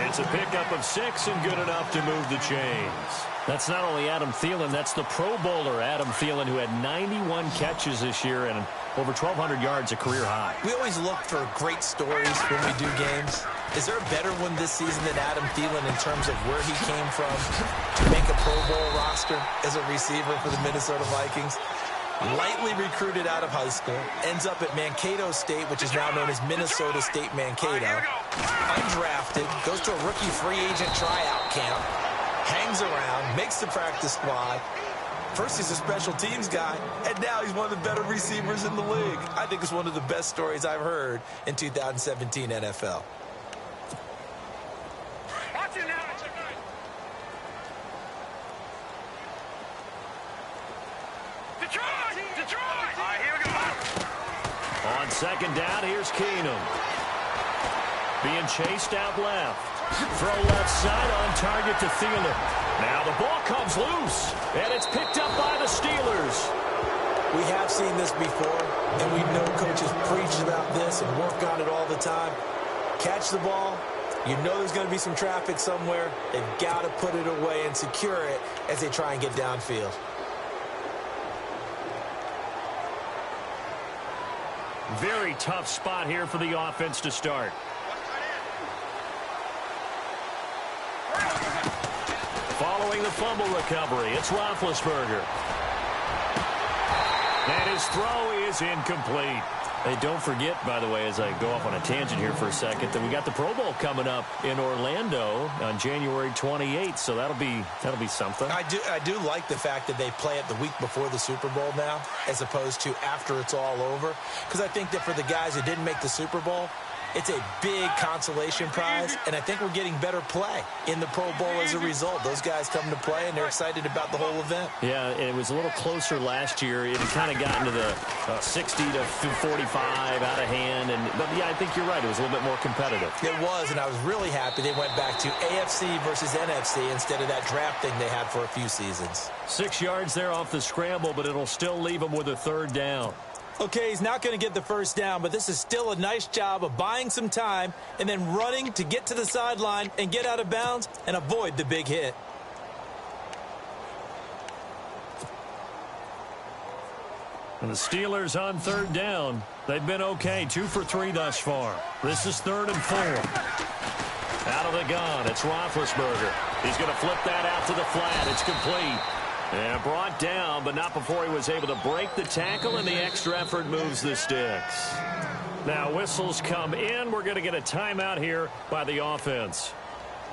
It's a pickup of 6 and good enough to move the chains. That's not only Adam Thielen, that's the Pro Bowler Adam Thielen, who had 91 catches this year and over 1,200 yards, a career high. We always look for great stories when we do games. Is there a better one this season than Adam Thielen in terms of where he came from to make a Pro Bowl roster as a receiver for the Minnesota Vikings? Lightly recruited out of high school, ends up at Mankato State, which is now known as Minnesota State Mankato. Undrafted, goes to a rookie free agent tryout camp, hangs around, makes the practice squad. First he's a special teams guy, and now he's one of the better receivers in the league. I think it's one of the best stories I've heard in 2017 NFL. On 2nd down, here's Keenum. Being chased out left. Throw left side on target to Thielen. Now the ball comes loose, and it's picked up by the Steelers. We have seen this before, and we know coaches preach about this and work on it all the time. Catch the ball. You know there's going to be some traffic somewhere. They've got to put it away and secure it as they try and get downfield. Very tough spot here for the offense to start. Following the fumble recovery, it's Roethlisberger. And his throw is incomplete. Hey, don't forget, by the way, as I go off on a tangent here for a second, that we got the Pro Bowl coming up in Orlando on January 28th, so that'll be something. I do like the fact that they play it the week before the Super Bowl now, as opposed to after it's all over, because I think that for the guys who didn't make the Super Bowl, it's a big consolation prize, and I think we're getting better play in the Pro Bowl as a result. Those guys come to play, and they're excited about the whole event. Yeah, and it was a little closer last year. It had kind of gotten to the 60 to 45 out of hand. But, yeah, I think you're right. It was a little bit more competitive. It was, and I was really happy they went back to AFC versus NFC instead of that draft thing they had for a few seasons. 6 yards there off the scramble, but it'll still leave them with a 3rd down. Okay, he's not going to get the 1st down, but this is still a nice job of buying some time and then running to get to the sideline and get out of bounds and avoid the big hit. And the Steelers on 3rd down. They've been okay, 2 for 3 thus far. This is 3rd and 4. Out of the gun, it's Roethlisberger. He's going to flip that out to the flat. It's complete. And brought down, but not before he was able to break the tackle, and the extra effort moves the sticks. Now whistles come in. We're going to get a timeout here by the offense,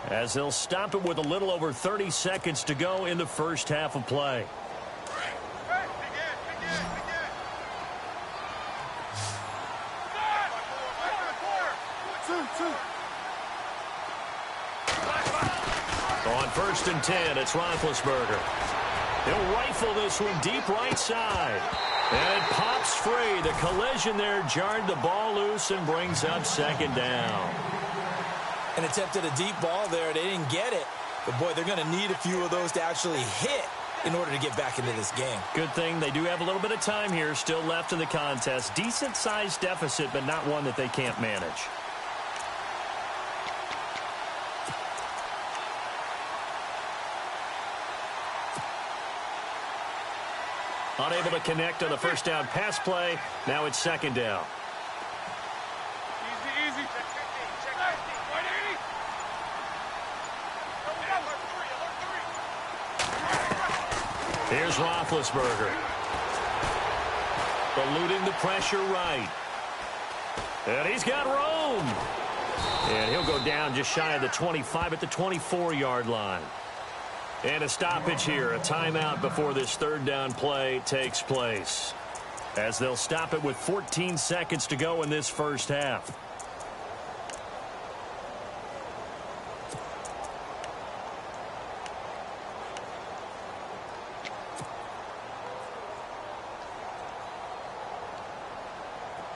as they'll stop it with a little over 30 seconds to go in the first half of play. On 1st and 10, it's Roethlisberger. He'll rifle this one deep right side. And it pops free. The collision there jarred the ball loose and brings up second down. And attempted a deep ball there. They didn't get it. But, boy, they're going to need a few of those to actually hit in order to get back into this game. Good thing they do have a little bit of time here still left in the contest. Decent-sized deficit, but not one that they can't manage. Unable to connect on the first down pass play. Now it's second down. Easy. Check 180. Here's Roethlisberger. Eluding the pressure right. And he's got room. And he'll go down just shy of the 25 at the 24-yard line. And a stoppage here, a timeout before this third down play takes place, as they'll stop it with 14 seconds to go in this first half.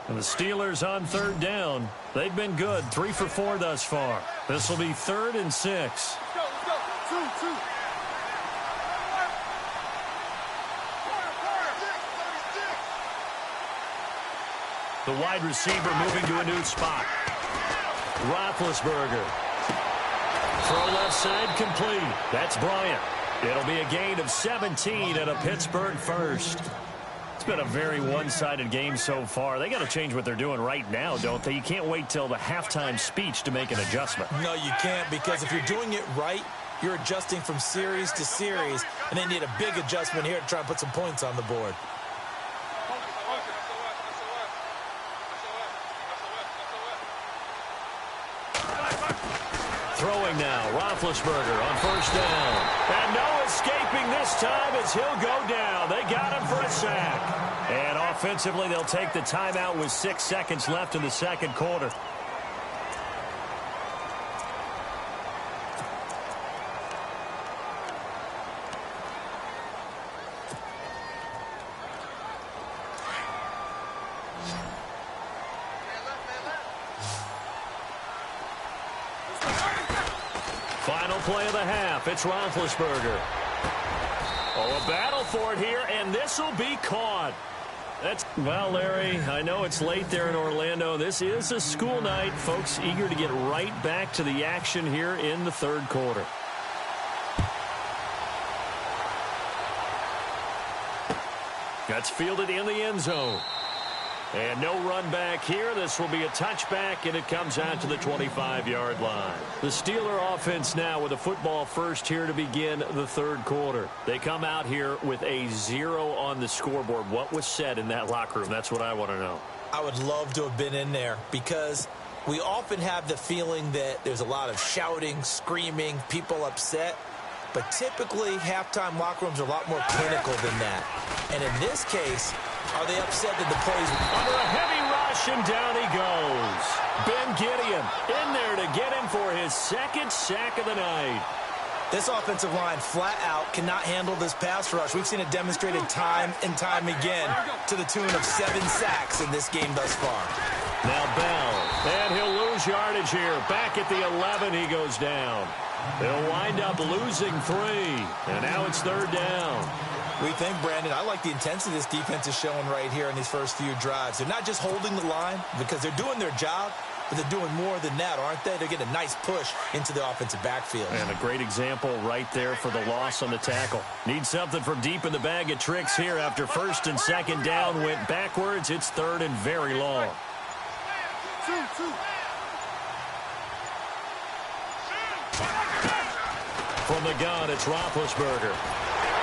And the Steelers on third down. They've been good, 3 for 4 thus far. This will be 3rd and 6. Let's go. 2. The wide receiver moving to a new spot. Roethlisberger. Throw left side complete. That's Bryant. It'll be a gain of 17 and a Pittsburgh first. It's been a very one-sided game so far. They got to change what they're doing right now, don't they? You can't wait till the halftime speech to make an adjustment. No, you can't, because if you're doing it right, you're adjusting from series to series, and they need a big adjustment here to try and put some points on the board. Throwing now, Roethlisberger on first down. And no escaping this time as he'll go down. They got him for a sack. And offensively, they'll take the timeout with 6 seconds left in the second quarter. Final play of the half. It's Roethlisberger. Oh, a battle for it here, and this will be caught. Well, Larry, I know it's late there in Orlando. This is a school night. Folks eager to get right back to the action here in the third quarter. That's fielded in the end zone. And no run back here. This will be a touchback, and it comes out to the 25-yard line. The Steeler offense now with a football first here to begin the third quarter. They come out here with a 0 on the scoreboard. What was said in that locker room? That's what I want to know. I would love to have been in there, because we often have the feeling that there's a lot of shouting, screaming, people upset. But typically, halftime locker rooms are a lot more clinical than that. And in this case, are they upset that the plays under a heavy rush, and down he goes. Ben Gideon in there to get him for his second sack of the night. This offensive line flat out cannot handle this pass rush. We've seen it demonstrated time and time again to the tune of 7 sacks in this game thus far. Now Bell, and he'll lose yardage here. Back at the 11, he goes down. They'll wind up losing 3, and now it's third down. We think, Brandon, I like the intensity this defense is showing right here in these first few drives. They're not just holding the line because they're doing their job, but they're doing more than that, aren't they? They're getting a nice push into the offensive backfield. And a great example right there for the loss on the tackle. Need something from deep in the bag of tricks here after first and second down went backwards. It's third and very long. 2. From the gun, it's Roethlisberger.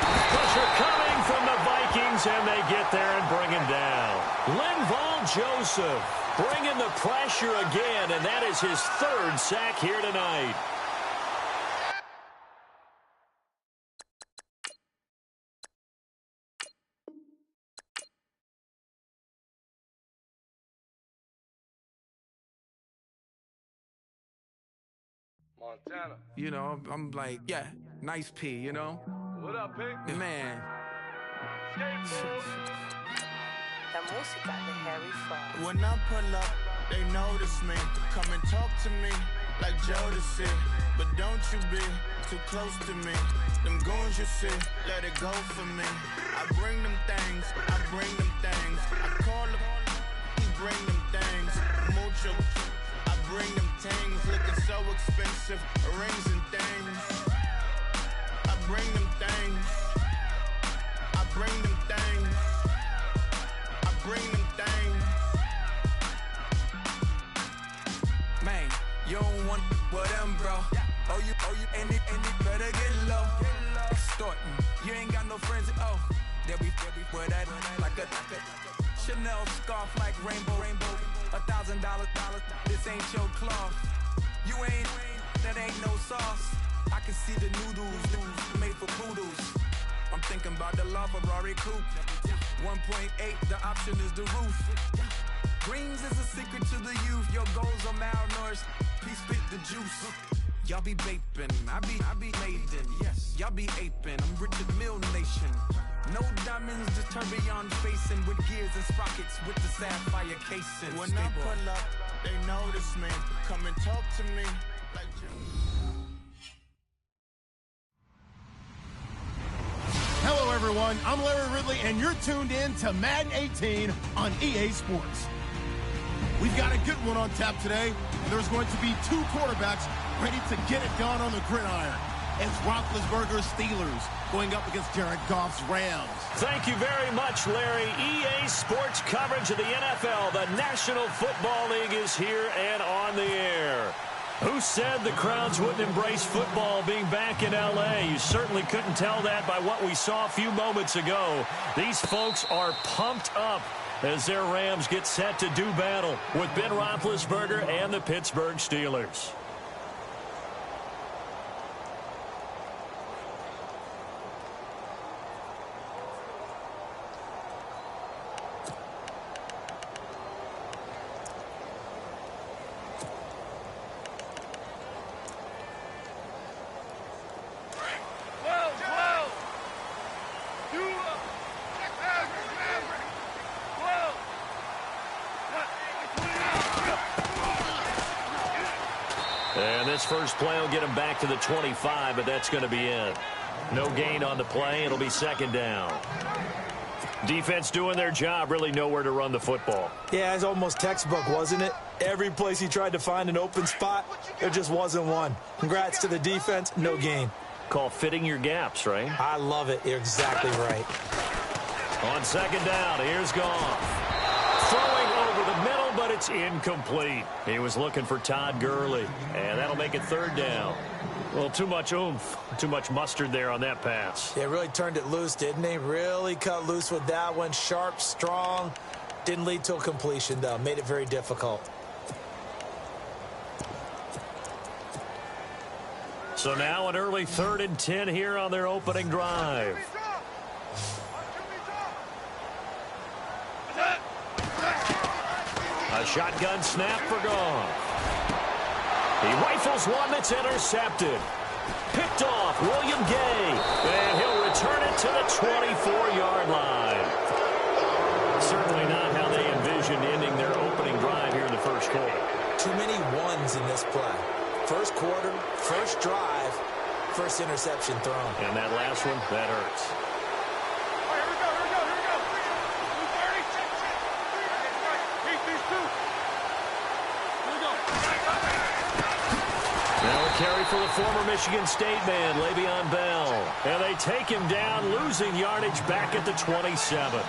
Pressure coming from the Vikings, and they get there and bring him down. Linval Joseph bringing the pressure again, and that is his 3rd sack here tonight. Montana. You know, I'm like, yeah, nice P, you know? What up, Pink? Man. La música de Harry Fry. When I pull up, they notice me. Come and talk to me like Jodeci. But don't you be too close to me. Them goons you see, let it go for me. I bring them things, I bring them things. I call them, he bring them things. Mucho, I bring them things. Looking so expensive, rings and things. I bring them things. I bring them things. I bring them things. Man, you don't want with them, bro. Oh, you, and it better get low. Extorting, you ain't got no friends. Oh, they'll be for that like a Chanel scarf like rainbow. $1,000, this ain't your cloth. You ain't, that ain't no sauce. I can see the noodles made for poodles. I'm thinking about the LaFerrari coupe. 1.8, the option is the roof. Greens is a secret to the youth. Your goals are malnourished. Please spit the juice. Y'all be vaping, I be maiden. Yes, y'all be aping. I'm Richard Mill Nation. No diamonds, just tourbillon facing with gears and sprockets with the sapphire casing. When I pull up, they notice me. Come and talk to me like Hello, everyone. I'm Larry Ridley, and you're tuned in to Madden 18 on EA Sports. We've got a good one on tap today. There's going to be two quarterbacks ready to get it done on the gridiron. It's Roethlisberger's Steelers going up against Jared Goff's Rams. Thank you very much, Larry. EA Sports coverage of the NFL. The National Football League is here and on the air. Who said the crowds wouldn't embrace football being back in L.A.? You certainly couldn't tell that by what we saw a few moments ago. These folks are pumped up as their Rams get set to do battle with Ben Roethlisberger and the Pittsburgh Steelers. And this first play will get him back to the 25, but that's going to be it. No gain on the play. It'll be second down. Defense doing their job, really nowhere to run the football. Yeah, it's almost textbook, wasn't it? Every place he tried to find an open spot, there just wasn't one. Congrats to the defense, no gain. Call fitting your gaps, right? I love it. You're exactly right. On second down, here's Goff. Throwing over the middle, but it's incomplete. He was looking for Todd Gurley, and that'll make it third down. Well, too much oomph, too much mustard there on that pass. Yeah, really turned it loose, didn't he? Really cut loose with that one. Sharp, strong. Didn't lead to a completion, though. Made it very difficult. So now an early 3rd and 10 here on their opening drive. A shotgun snap for Goff. He rifles one that's intercepted. Picked off William Gay. And he'll return it to the 24-yard line. Certainly not how they envisioned ending their opening drive here in the first quarter. Too many ones in this play. First quarter, first drive, first interception thrown. And that last one, that hurts. Now a carry for the former Michigan State man, Le'Veon Bell. And they take him down, losing yardage back at the 27.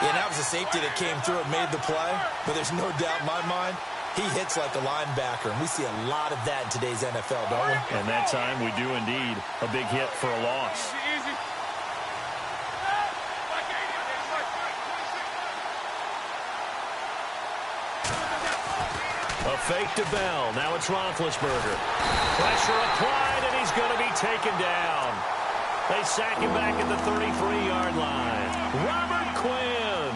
Yeah, that was a safety that came through and made the play. But there's no doubt in my mind, he hits like a linebacker. And we see a lot of that in today's NFL, don't we? And that time we do indeed. A big hit for a loss. A fake to Bell. Now it's Roethlisberger. Pressure applied, and he's going to be taken down. They sack him back at the 33-yard line. Robert Quinn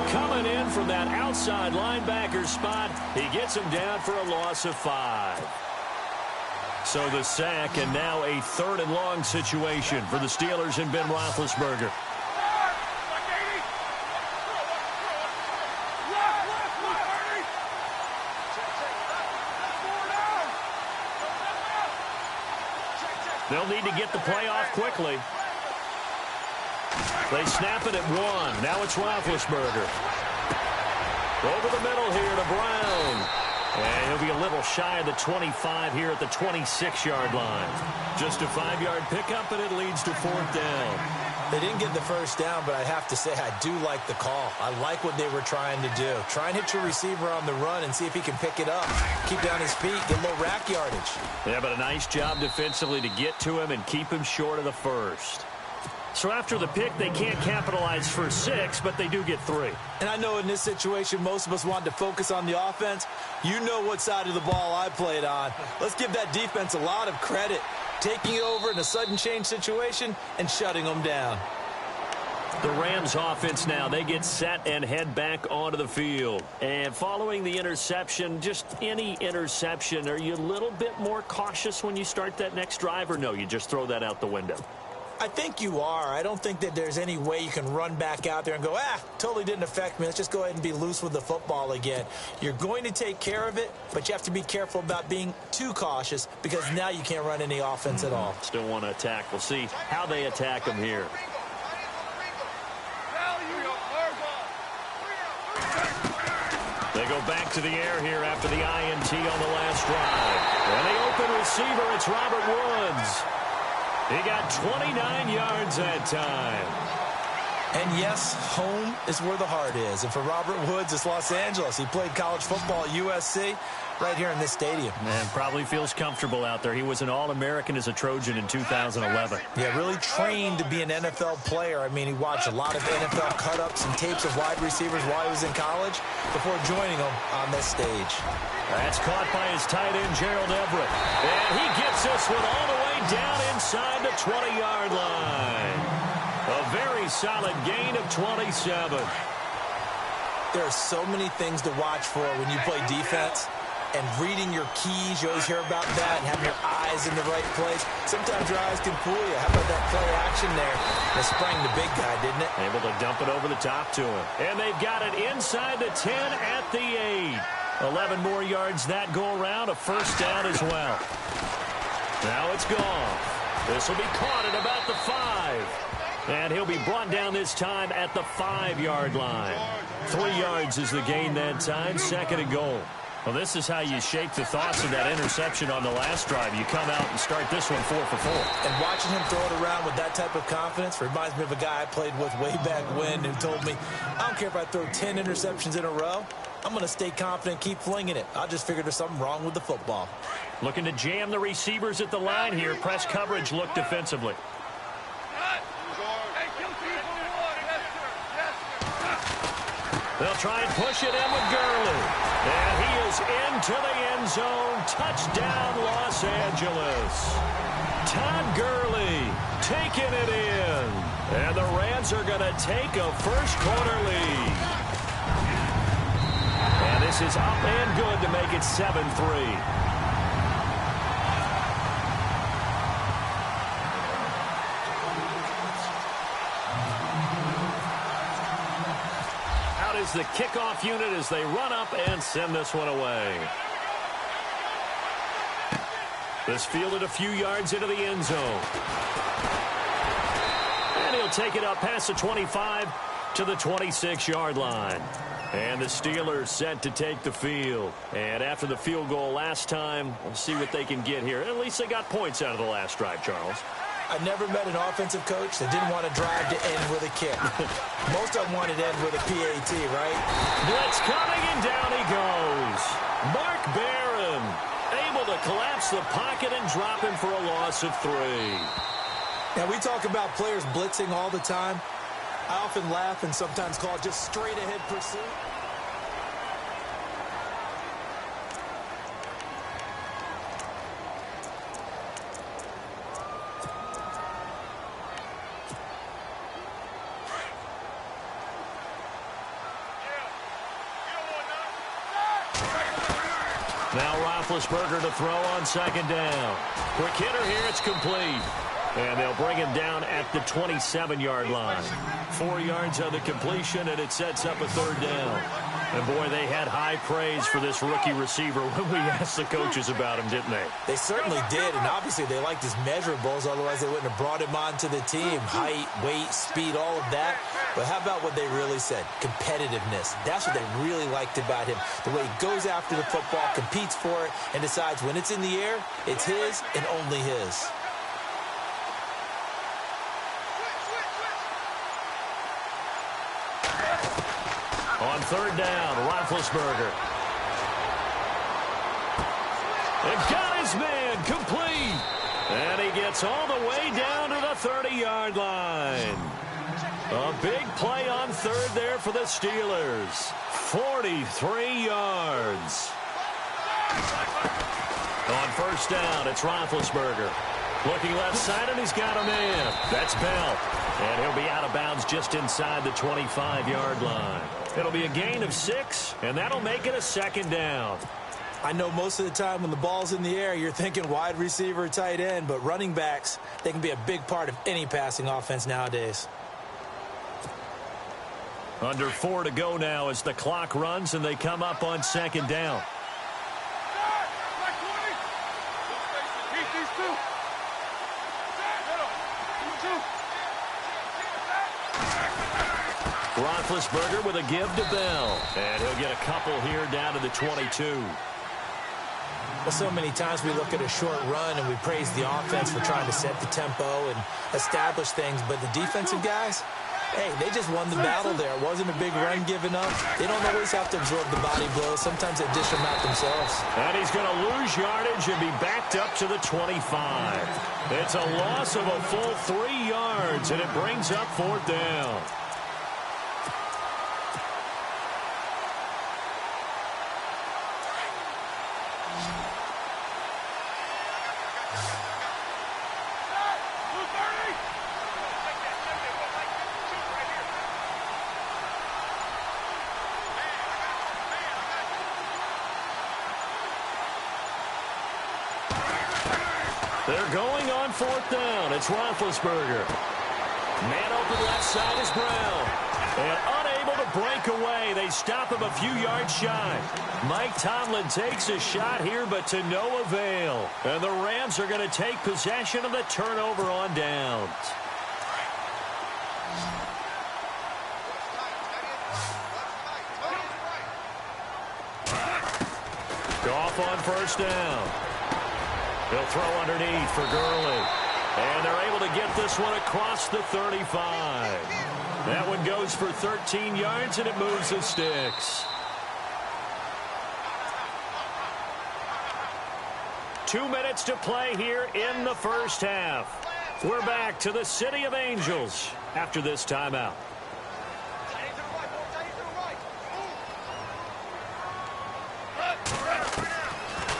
coming in from that outside linebacker spot. He gets him down for a loss of 5. So the sack, and now a 3rd and long situation for the Steelers and Ben Roethlisberger. They'll need to get the play off quickly. They snap it at 1. Now it's Roethlisberger. Over the middle here to Brown. And he'll be a little shy of the 25 here at the 26-yard line. Just a 5-yard pickup, and it leads to 4th down. They didn't get the first down, but I have to say I do like the call. I like what they were trying to do. Try and hit your receiver on the run and see if he can pick it up. Keep down his feet, get a little rack yardage. Yeah, but a nice job defensively to get to him and keep him short of the first. So after the pick, they can't capitalize for 6, but they do get 3. And I know in this situation, most of us wanted to focus on the offense. You know what side of the ball I played on. Let's give that defense a lot of credit. Taking over in a sudden change situation and shutting them down. The Rams offense now, they get set and head back onto the field. And following the interception, just any interception, are you a little bit more cautious when you start that next drive, or no, you just throw that out the window? I think you are. I don't think that there's any way you can run back out there and go, totally didn't affect me. Let's just go ahead and be loose with the football again. You're going to take care of it, but you have to be careful about being too cautious because now you can't run any offense at all. Still want to attack. We'll see how they attack them here. They go back to the air here after the INT on the last drive. And the open receiver, it's Robert Woods. He got 29 yards that time. And yes, home is where the heart is. And for Robert Woods, it's Los Angeles. He played college football at USC right here in this stadium. And probably feels comfortable out there. He was an All-American as a Trojan in 2011. Yeah, really trained to be an NFL player. I mean, he watched a lot of NFL cut-ups and tapes of wide receivers while he was in college before joining them on this stage. That's caught by his tight end, Gerald Everett. And he gets this one all the way down inside the 20-yard line. A very solid gain of 27. There are so many things to watch for when you play defense. And reading your keys, you always hear about that, and having your eyes in the right place. Sometimes your eyes can fool you. How about that play action there? That sprang the big guy, didn't it? Able to dump it over the top to him. And they've got it inside the 10 at the 8. 11 more yards that go around, a first down as well. Now it's gone. This will be caught at about the 5. And he'll be brought down this time at the 5-yard line. 3 yards is the gain that time, 2nd and goal. Well, this is how you shake the thoughts of that interception on the last drive. You come out and start this one 4 for 4. And watching him throw it around with that type of confidence reminds me of a guy I played with way back when who told me, I don't care if I throw 10 interceptions in a row. I'm going to stay confident, keep flinging it. I just figured there's something wrong with the football. Looking to jam the receivers at the line here. Press coverage look defensively. They'll try and push it in with Gurley. And he is into the end zone. Touchdown, Los Angeles. Todd Gurley taking it in. And the Rams are going to take a first-quarter lead. And this is up and good to make it 7-3. Is the kickoff unit as they run up and send this one away. This fielded a few yards into the end zone. And he'll take it up past the 25 to the 26-yard line. And the Steelers set to take the field. And after the field goal last time, we'll see what they can get here. At least they got points out of the last drive, Charles. I never met an offensive coach that didn't want to drive to end with a kick. Most of them wanted to end with a PAT, right? Blitz coming, and down he goes. Mark Barron able to collapse the pocket and drop him for a loss of 3. Now, we talk about players blitzing all the time. I often laugh and sometimes call it just straight-ahead pursuit. Now Roethlisberger to throw on 2nd down. Quick hitter here, it's complete. And they'll bring him down at the 27-yard line. 4 yards on the completion, and it sets up a 3rd down. And, boy, they had high praise for this rookie receiver when we asked the coaches about him, didn't they? They certainly did, and obviously they liked his measurables. Otherwise, they wouldn't have brought him onto the team. Height, weight, speed, all of that. But how about what they really said? Competitiveness. That's what they really liked about him. The way he goes after the football, competes for it, and decides when it's in the air, it's his and only his. On third down, Roethlisberger. And got his man complete. And he gets all the way down to the 30-yard line. A big play on third there for the Steelers. 43 yards. On first down, it's Roethlisberger. Looking left side, and he's got a man. That's Bell. And he'll be out of bounds just inside the 25-yard line. It'll be a gain of 6, and that'll make it a second down. I know most of the time when the ball's in the air, you're thinking wide receiver, tight end, but running backs, they can be a big part of any passing offense nowadays. Under 4 to go now as the clock runs, and they come up on second down. Roethlisberger with a give to Bell. And he'll get a couple here down to the 22. Well, so many times we look at a short run and we praise the offense for trying to set the tempo and establish things. But the defensive guys, hey, they just won the battle there. It wasn't a big run given up. They don't always have to absorb the body blows. Sometimes they dish them out themselves. And he's going to lose yardage and be backed up to the 25. It's a loss of a full 3 yards, and it brings up fourth down. They're going on fourth down. It's Roethlisberger. Man open left side is Brown. And unable to break away. They stop him a few yards shy. Mike Tomlin takes a shot here, but to no avail. And the Rams are going to take possession of the turnover on downs. Goff on first down. He'll throw underneath for Gurley. And they're able to get this one across the 35. That one goes for 13 yards, and it moves the sticks. 2 minutes to play here in the first half. We're back to the City of Angels after this timeout.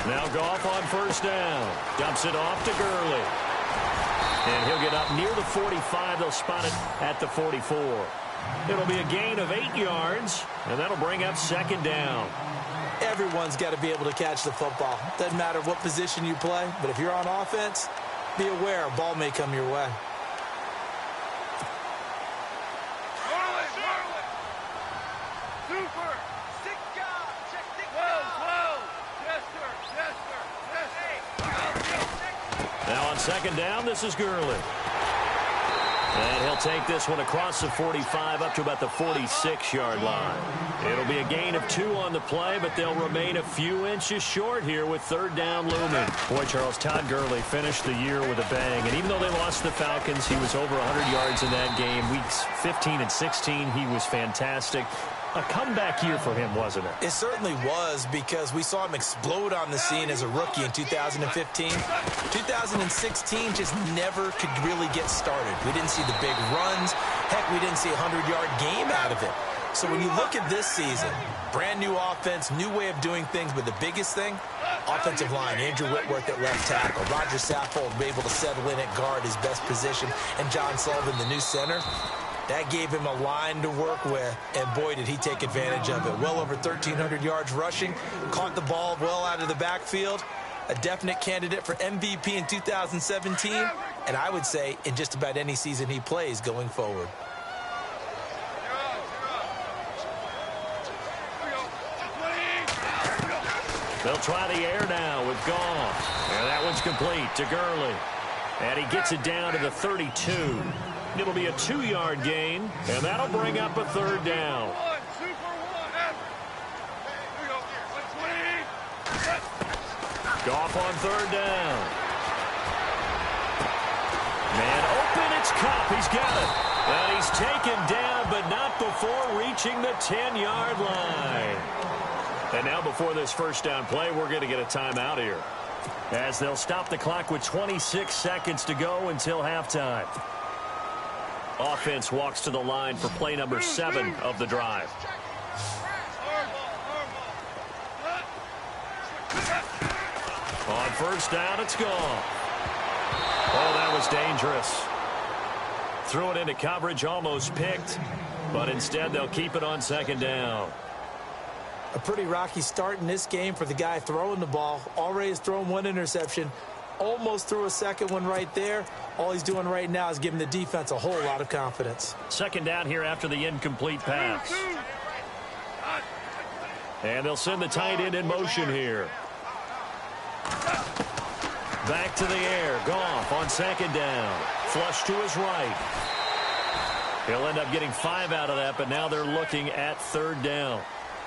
Now Goff on first down. Dumps it off to Gurley. And he'll get up near the 45. They'll spot it at the 44. It'll be a gain of 8 yards, and that'll bring up second down. Everyone's got to be able to catch the football. Doesn't matter what position you play, but if you're on offense, be aware a ball may come your way. Now on second down, this is Gurley. And he'll take this one across the 45 up to about the 46-yard line. It'll be a gain of 2 on the play, but they'll remain a few inches short here with third down looming. Boy, Charles, Todd Gurley finished the year with a bang. And even though they lost the Falcons, he was over 100 yards in that game. Weeks 15 and 16, he was fantastic. A comeback year for him, wasn't it? It certainly was, because we saw him explode on the scene as a rookie in 2015. 2016 just never could really get started. We didn't see the big runs. Heck, we didn't see a 100-yard game out of it. So when you look at this season, brand new offense, new way of doing things, but the biggest thing, offensive line. Andrew Whitworth at left tackle. Roger Saffold able to settle in at guard, his best position. And John Sullivan, the new center. That gave him a line to work with, and boy, did he take advantage of it. Well over 1,300 yards rushing, caught the ball well out of the backfield. A definite candidate for MVP in 2017, and I would say in just about any season he plays going forward. They'll try the air now with Goff. And that one's complete to Gurley. And he gets it down to the 32. It'll be a 2-yard gain, and that'll bring up a third down. Goff on third down. Man open, it's Cup. He's got it. And he's taken down, but not before reaching the 10-yard line. And now before this first down play, we're going to get a timeout here, as they'll stop the clock with 26 seconds to go until halftime. Offense walks to the line for play number 7 of the drive. On first down, it's gone. Oh, that was dangerous. Threw it into coverage, almost picked, but instead they'll keep it on second down. A pretty rocky start in this game for the guy throwing the ball. Already has thrown 1 interception. Almost threw a second one right there. All he's doing right now is giving the defense a whole lot of confidence. Second down here after the incomplete pass. And they'll send the tight end in motion here. Back to the air. Goff on second down. Flush to his right. He'll end up getting 5 out of that, but now they're looking at third down.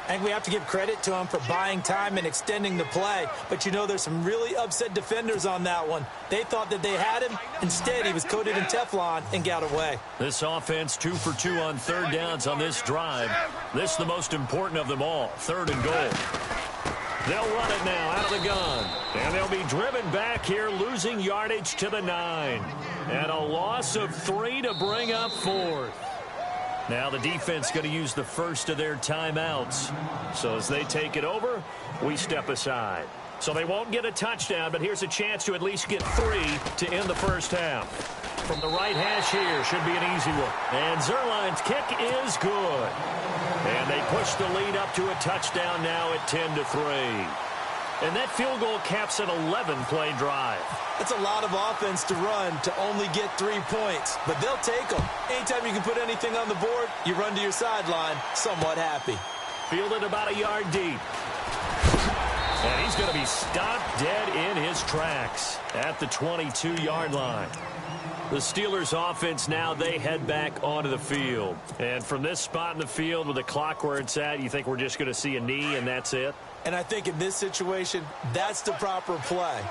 I think we have to give credit to him for buying time and extending the play. But, you know, there's some really upset defenders on that one. They thought that they had him. Instead, he was coated in Teflon and got away. This offense 2 for 2 on third downs on this drive. This is the most important of them all, third and goal. They'll run it now out of the gun. And they'll be driven back here, losing yardage to the 9. And a loss of 3 to bring up fourth. Now the defense going to use the first of their timeouts. So as they take it over, we step aside. So they won't get a touchdown, but here's a chance to at least get 3 to end the first half. From the right hash here, should be an easy one. And Zerline's kick is good. And they push the lead up to a touchdown now at 10-3. And that field goal caps an 11-play drive. That's a lot of offense to run to only get 3 points, but they'll take them. Anytime you can put anything on the board, you run to your sideline somewhat happy. Fielded about a yard deep. And he's going to be stopped dead in his tracks at the 22-yard line. The Steelers offense now, they head back onto the field. And from this spot in the field with the clock where it's at, you think we're just going to see a knee and that's it? And I think in this situation, that's the proper play.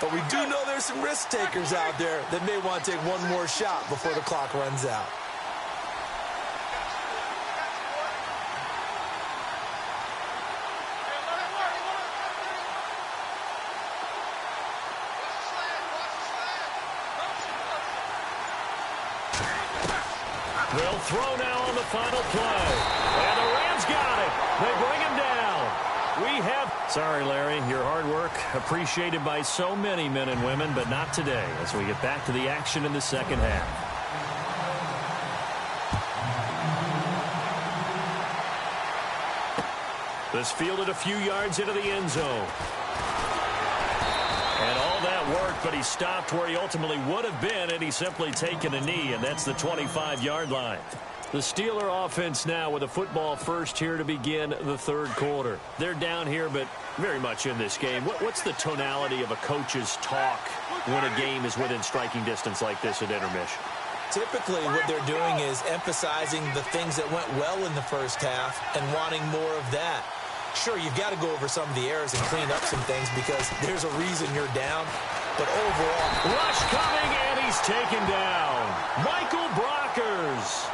But we do know there's some risk takers out there that may want to take one more shot before the clock runs out. They'll throw now on the final play. And the Rams got it. They bring him down. We have... Sorry, Larry, your hard work appreciated by so many men and women, but not today as we get back to the action in the second half. This fielded a few yards into the end zone. And all that worked, but he stopped where he ultimately would have been, and he's simply taken a knee, and that's the 25-yard line. The Steeler offense now with a football first here to begin the third quarter. They're down here, but very much in this game. What's the tonality of a coach's talk when a game is within striking distance like this at intermission? Typically, what they're doing is emphasizing the things that went well in the first half and wanting more of that. Sure, you've got to go over some of the errors and clean up some things because there's a reason you're down. But overall... Rush coming, and he's taken down. Michael Brockers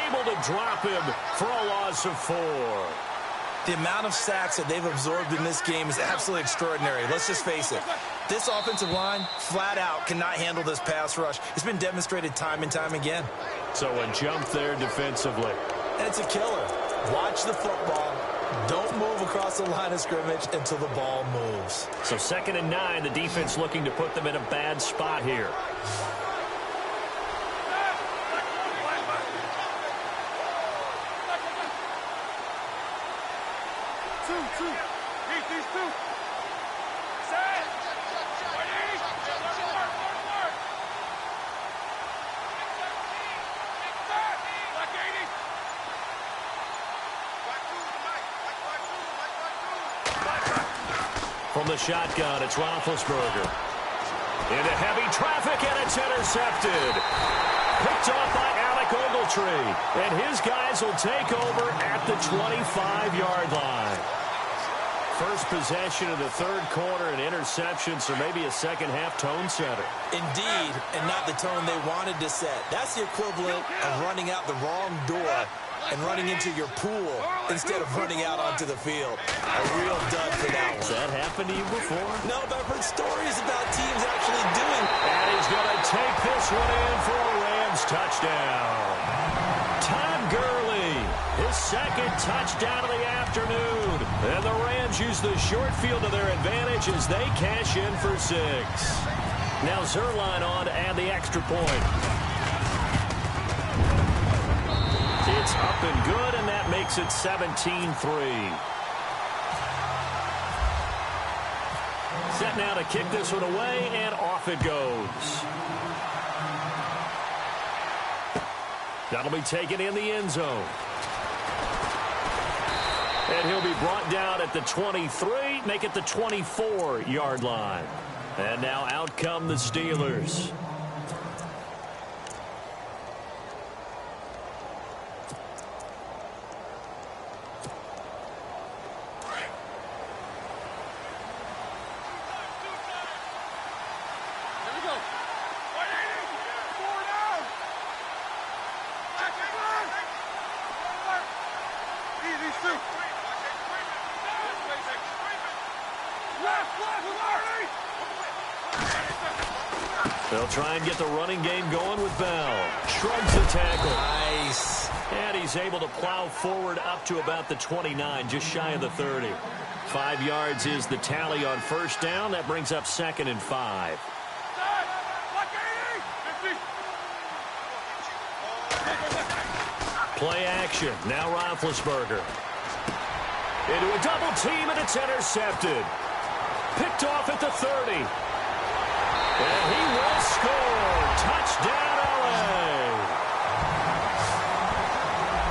able to drop him for a loss of 4. The amount of sacks that they've absorbed in this game is absolutely extraordinary. Let's just face it. This offensive line, flat out, cannot handle this pass rush. It's been demonstrated time and time again. So a jump there defensively. And it's a killer. Watch the football. Don't move across the line of scrimmage until the ball moves. So 2nd and 9, the defense looking to put them in a bad spot here. From the shotgun, it's Roethlisberger. Into heavy traffic, and it's intercepted. Picked off by Alec Ogletree. And his guys will take over at the 25-yard line. First possession of the third quarter, an interception, so maybe a second-half tone setter. Indeed, and not the tone they wanted to set. That's the equivalent of running out the wrong door and running into your pool instead of running out onto the field. A real dud for that one. Has that happened to you before? No, but I've heard stories about teams actually doing it. And he's going to take this one in for a Rams touchdown. Todd Gurley, his second touchdown of the afternoon. And the Rams use the short field to their advantage as they cash in for 6. Now Zerline on to add the extra point. It's up and good, and that makes it 17-3. Set now to kick this one away, and off it goes. That'll be taken in the end zone. And he'll be brought down at the 23, make it the 24-yard line. And now out come the Steelers. They'll try and get the running game going with Bell. Shrugs the tackle. Nice. And he's able to plow forward up to about the 29, just shy of the 30. 5 yards is the tally on first down. That brings up 2nd and 5. Play action. Now Roethlisberger. Into a double team, and it's intercepted. Picked off at the 30. And he will score. Touchdown, LA.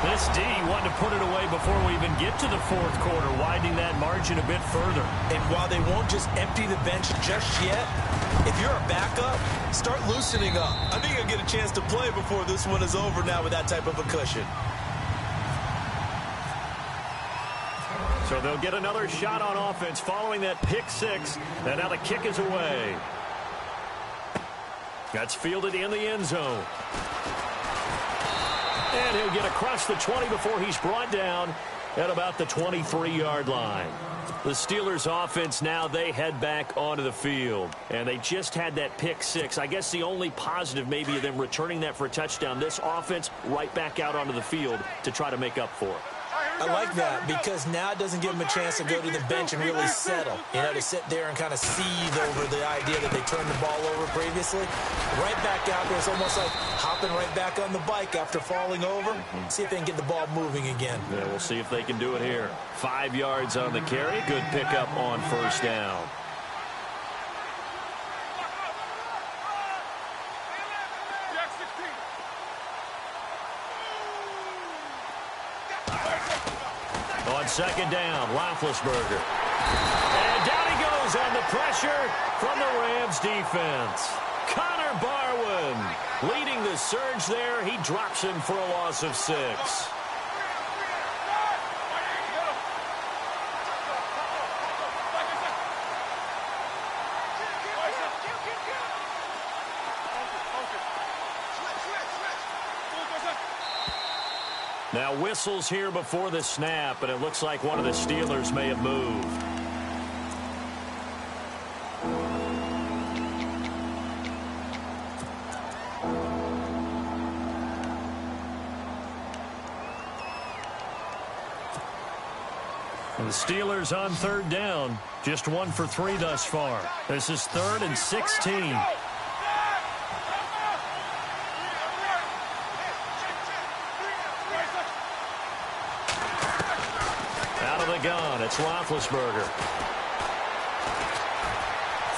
This D wanted to put it away before we even get to the fourth quarter, widening that margin a bit further. And while they won't just empty the bench just yet, if you're a backup, start loosening up. I think you'll get a chance to play before this one is over now with that type of a cushion. So they'll get another shot on offense following that pick 6. And now the kick is away. That's fielded in the end zone. And he'll get across the 20 before he's brought down at about the 23-yard line. The Steelers offense now, they head back onto the field. And they just had that pick 6. I guess the only positive maybe of them returning that for a touchdown. This offense right back out onto the field to try to make up for it. I like that because now it doesn't give them a chance to go to the bench and really settle. You know, to sit there and kind of seethe over the idea that they turned the ball over previously. Right back out there. It's almost like hopping right back on the bike after falling over. See if they can get the ball moving again. Yeah, we'll see if they can do it here. 5 yards on the carry. Good pickup on first down. On second down, Roethlisberger. And down he goes on the pressure from the Rams defense. Connor Barwin leading the surge there. He drops him for a loss of 6. Now whistles here before the snap, and it looks like one of the Steelers may have moved. And the Steelers on third down, just 1 for 3 thus far. This is 3rd and 16. Gun. It's Roethlisberger.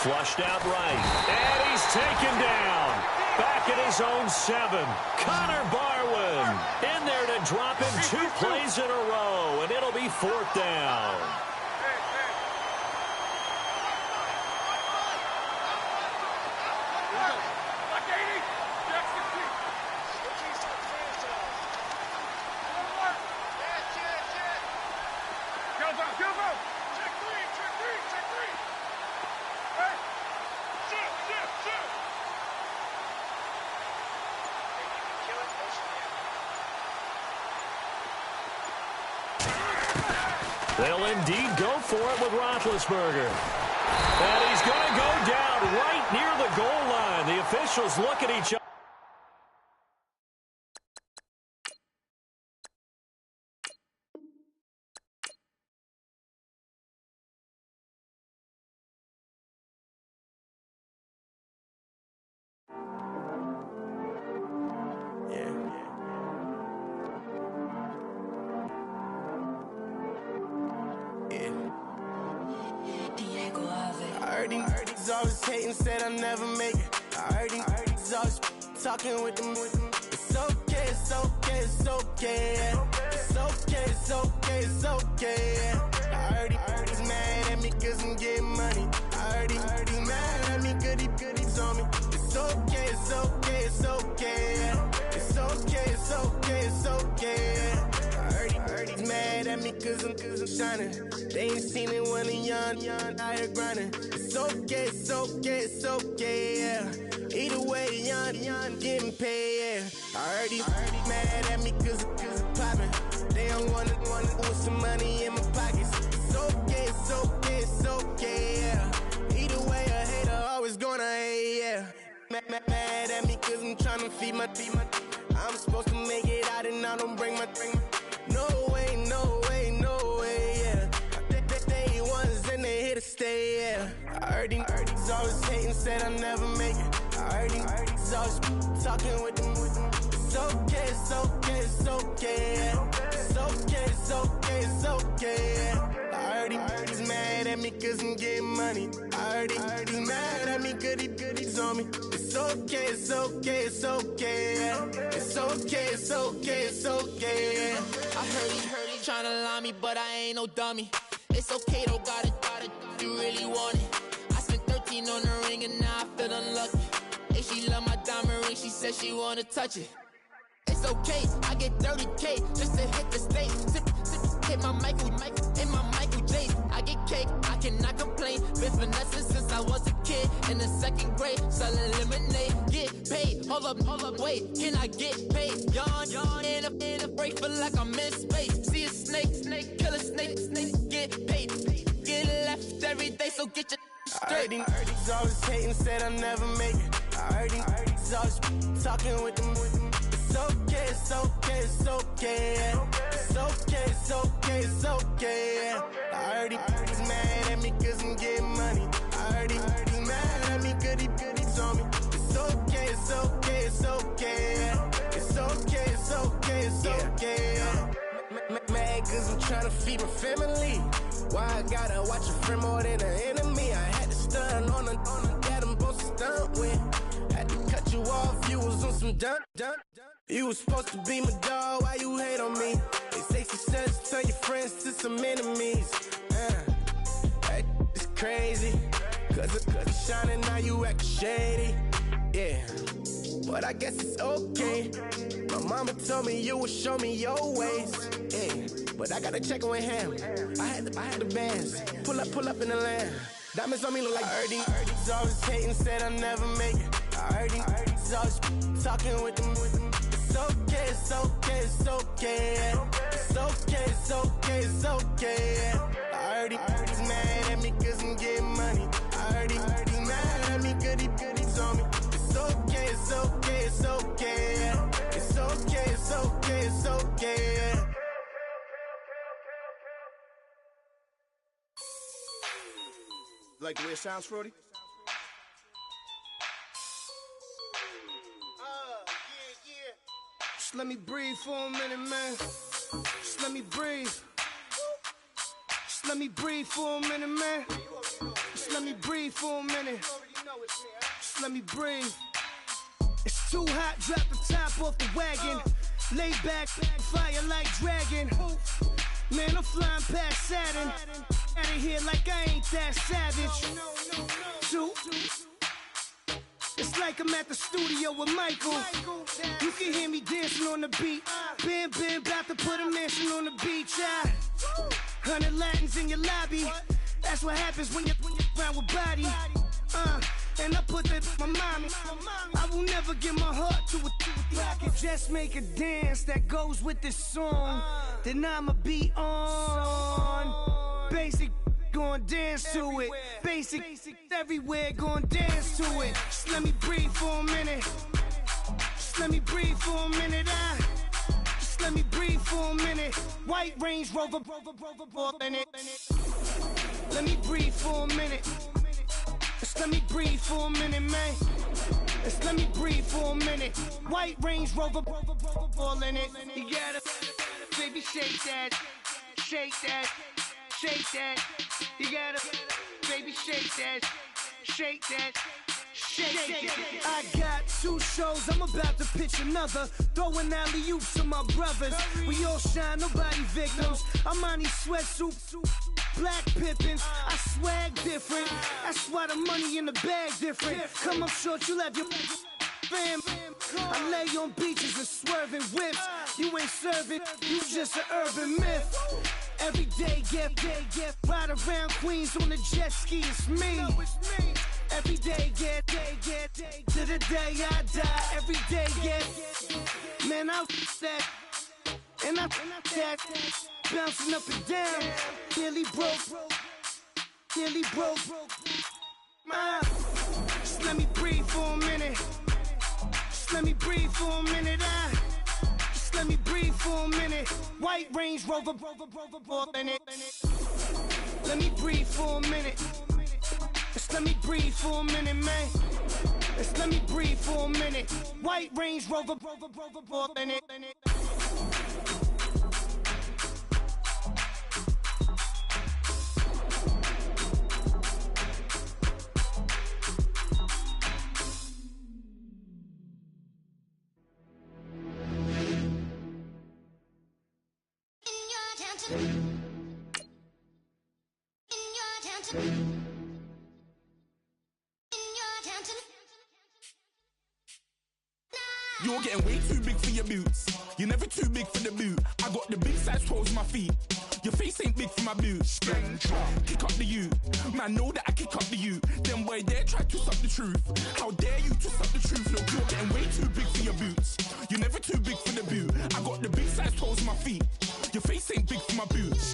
Flushed out right. And he's taken down. Back at his own 7. Connor Barwin in there to drop him 2 plays in a row. And it'll be 4th down. They'll indeed go for it with Roethlisberger. And he's going to go down right near the goal line. The officials look at each other. He's always hating, said I'll never make it. I heard he's always talking with them. It's okay, it's okay, it's okay. It's okay, it's okay, it's okay. I heard he's mad at me cause I'm getting money. I heard he's mad at me cause he's on me. It's okay, it's okay, it's okay. It's okay, it's okay, it's okay. I heard he's mad at me cause I'm shining. They ain't seen it when I'm young, out here grinding. It's okay, it's okay, it's okay, yeah. Either way, young, getting paid, yeah. I heard he's mad at me cause I'm poppin'. They don't wanna with some money in my pockets. It's okay, it's okay, it's okay, yeah. Either way, a hater always gonna hate, yeah. Mad at me cause I'm tryna feed my I'm supposed to make it out and I don't bring my No way, no way, no way, yeah. They ones and they here to stay, yeah. I heard he's always hating, said I'll never make it. I heard he's always talking with them. It's okay, it's okay, it's okay, yeah. It's okay, it's okay, it's okay, yeah. I heard he's mad at me cause I'm getting money. I heard he's mad at me cause he's on me. It's okay, it's okay, it's okay, yeah. It's okay, it's okay, it's okay, yeah. I heard he tryna lie me, but I ain't no dummy. It's okay though, got it, you really want it. I spent 13 on the ring and now I feel unlucky. Hey, she love my diamond ring, she said she wanna touch it. It's okay, I get 30K just to hit the stage. Hit my Michael, in my Michael J. I get cake, I cannot complain. Been finessing since I was a kid in the 2nd grade. Selling lemonade, get paid. Hold up, wait, can I get paid? Yawn, in a break, feel like I'm in space. See a snake, kill a snake, get paid. Get left every day, so get your straight. I heard he's always hating, said I'll never make it. I heard he's always talking with them. It's okay, it's okay, it's okay, yeah. It's okay, it's okay, it's okay, yeah. I heard he's mad at me cause I'm getting money. I heard he's mad at me cause he's on me. It's okay, it's okay, it's okay, yeah. It's okay, it's okay, it's okay, yeah. Mad cause I'm tryna feed my family. Why I gotta watch a friend more than an enemy? I had to stun on the that I'm supposed to stunt with. Had to cut you off, you was on some dun. You was supposed to be my dog, why you hate on me? They say success turn your friends to some enemies. That is crazy. Cause it's shining, now you act shady. Yeah, but I guess it's okay. My mama told me you would show me your ways. Yeah, but I gotta check with him. I had the bands. Pull up in the land. Diamonds on me look like I heard he's always hating, said I'll never make it. I heard he's always talking with them. It's okay, it's okay, it's okay, yeah. It's okay, it's okay, it's okay, yeah. I heard he's mad at me cause I'm getting money. I heard he's mad at me cause he's on me. It's okay, it's okay, it's okay, yeah. It's okay, it's okay, it's okay, yeah. Like the way it sounds, Frody? Just let me breathe for a minute, man. Just let me breathe. Just let me breathe for a minute, man. Just let me breathe for a minute. Just let me breathe. It's too hot, drop the top off the wagon. Lay back, fire like dragon. Man, I'm flying past Saturn. Out of here like I ain't that savage. It's like I'm at the studio with Michael. You can hear me dancing on the beat. Ben, about to put a mansion on the beach. 100 Latins in your lobby. That's what happens when you're around with body. And I put that in my mommy. I will never give my heart to a rocket. Just make a dance that goes with this song. Then I'ma be on. Basic, gon' dance to it. Basic, everywhere, gon' dance to it. Just let me breathe for a minute. Just let me breathe for a minute. Just let me breathe for a minute. White Range Rover, in it. Let me breathe for a minute. Just let me breathe for a minute, man. Just let me breathe for a minute. White Range Rover, all in it. You gotta, baby, shake that, shake that, shake that. You gotta, baby, shake that, shake that. Shake. I got 2 shows, I'm about to pitch another. Throwing alley-oops to my brothers. We all shine, nobody victims. I'm on these sweatsuit, black Pippins. I swag different. That's why the money in the bag different. Come up short, you have your fam. I lay on beaches and swerving whips. You ain't serving, you just an urban myth. Every day, get ride around Queens on the jet ski, it's me. Every day, get to the day I die. Every day, get, man, I that, and I that, bouncing up and down, nearly broke. Just let me breathe for a minute. Just let me breathe for a minute. Just let me breathe for a minute. White Range Rover, in it. Let me breathe for a minute. Just let me breathe for a minute, man. Just let me breathe for a minute. White Range Rover, in it. You're getting way too big for your boots. You're never too big for the boot. I got the big size toes on my feet. Your face ain't big for my boots. Kick up the you. Man, know that I kick up the you. Them boy there try to suck the truth. How dare you to suck the truth? Look, you're getting way too big for your boots. You're never too big for the boot. I got the big size toes on my feet. Your face ain't big for my boots.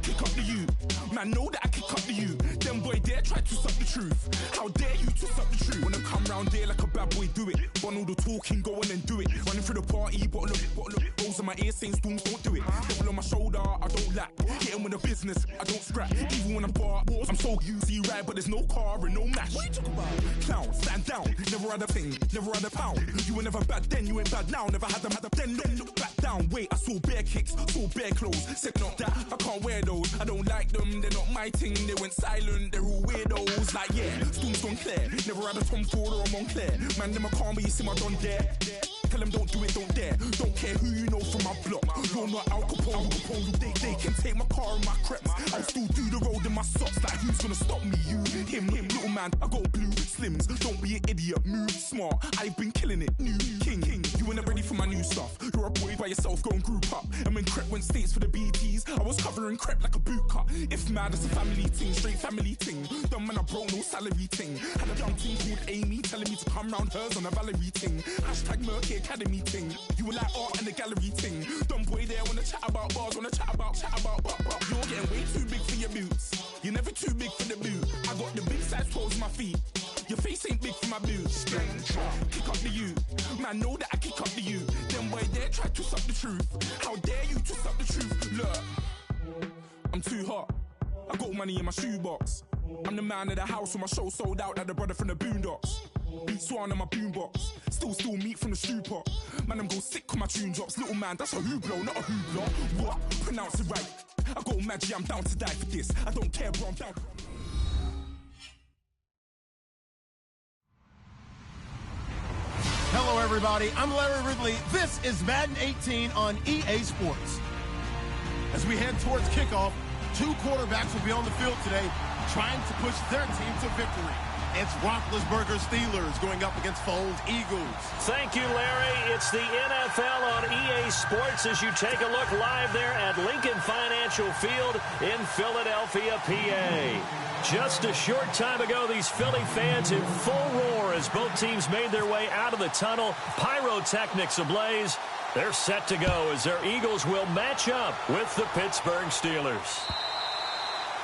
Kick up the you. Man, know that I kick up the you. Them boy there try to suck the truth. How dare you to suck the truth? Wanna come round there like a bad boy, do it. Want all the talking, go on and do it. Running through the party, bottle up. Rolls in my ear saying storms, don't do it. Devil on my shoulder, I don't lack. Getting with the business, I don't scrap. Even when I'm bar, I'm so used to you ride, but there's no car and no match. What you talking about? Clown, stand down. Never had a thing, never had a pound. You were never bad then, you ain't bad now. Never had them, then look back down. Wait, I saw bare kicks, saw bare clothes. Said not that, I can't wear those. I don't like them, they're not my thing. They went silent, they're all weirdos. Like yeah, storms gone clear. Never had a Tom Ford or a Montclair. Man, them a calm, but you see my done there. Tell them don't do it, don't dare. Don't care who you know from my block. You're not Al Capone. They can take my car and my creps. I'll still do the road in my socks. Like who's gonna stop me? You, him, little man. I got blue slims. Don't be an idiot. Move smart. I've been killing it. New king. You ain't ready for my new stuff. You're a boy by yourself. Go and group up. And when Crep went states for the BTs, I was covering Crep like a boot cut. If mad, it's a family thing. Straight family thing. Dumb man, I broke no salary thing. Had a young thing called Amy telling me to come round hers on a Valerie thing. Hashtag Murky Academy thing. You were like art and the gallery thing. Dumb boy there wanna chat about bars, wanna chat about. You're getting way too big for your boots. You're never too big for the boot. I got the big size toes on my feet. Your face ain't big for my boots. Kick up the you. Man, know that I kick up the you. Them boy there try to suck the truth. How dare you to suck the truth? Look, I'm too hot. I got money in my shoebox. I'm the man of the house when my show sold out like the brother from the Boondocks. Beat Swan on my boombox. Still meat from the stew pot. Man, I'm go sick when my tune drops. Little man, that's a hooplo, not a hoopla. What? Pronounce it right. I got magic, I'm down to die for this. I don't care, bro, I'm down. Hello, everybody. I'm Larry Ridley. This is Madden 18 on EA Sports. As we head towards kickoff, Two quarterbacks will be on the field today trying to push their team to victory. It's Roethlisberger Steelers going up against Foles Eagles. Thank you, Larry. It's the NFL on EA Sports as you take a look live there at Lincoln Financial Field in Philadelphia, PA. Just a short time ago, these Philly fans in full roar as both teams made their way out of the tunnel. Pyrotechnics ablaze. They're set to go as their Eagles will match up with the Pittsburgh Steelers.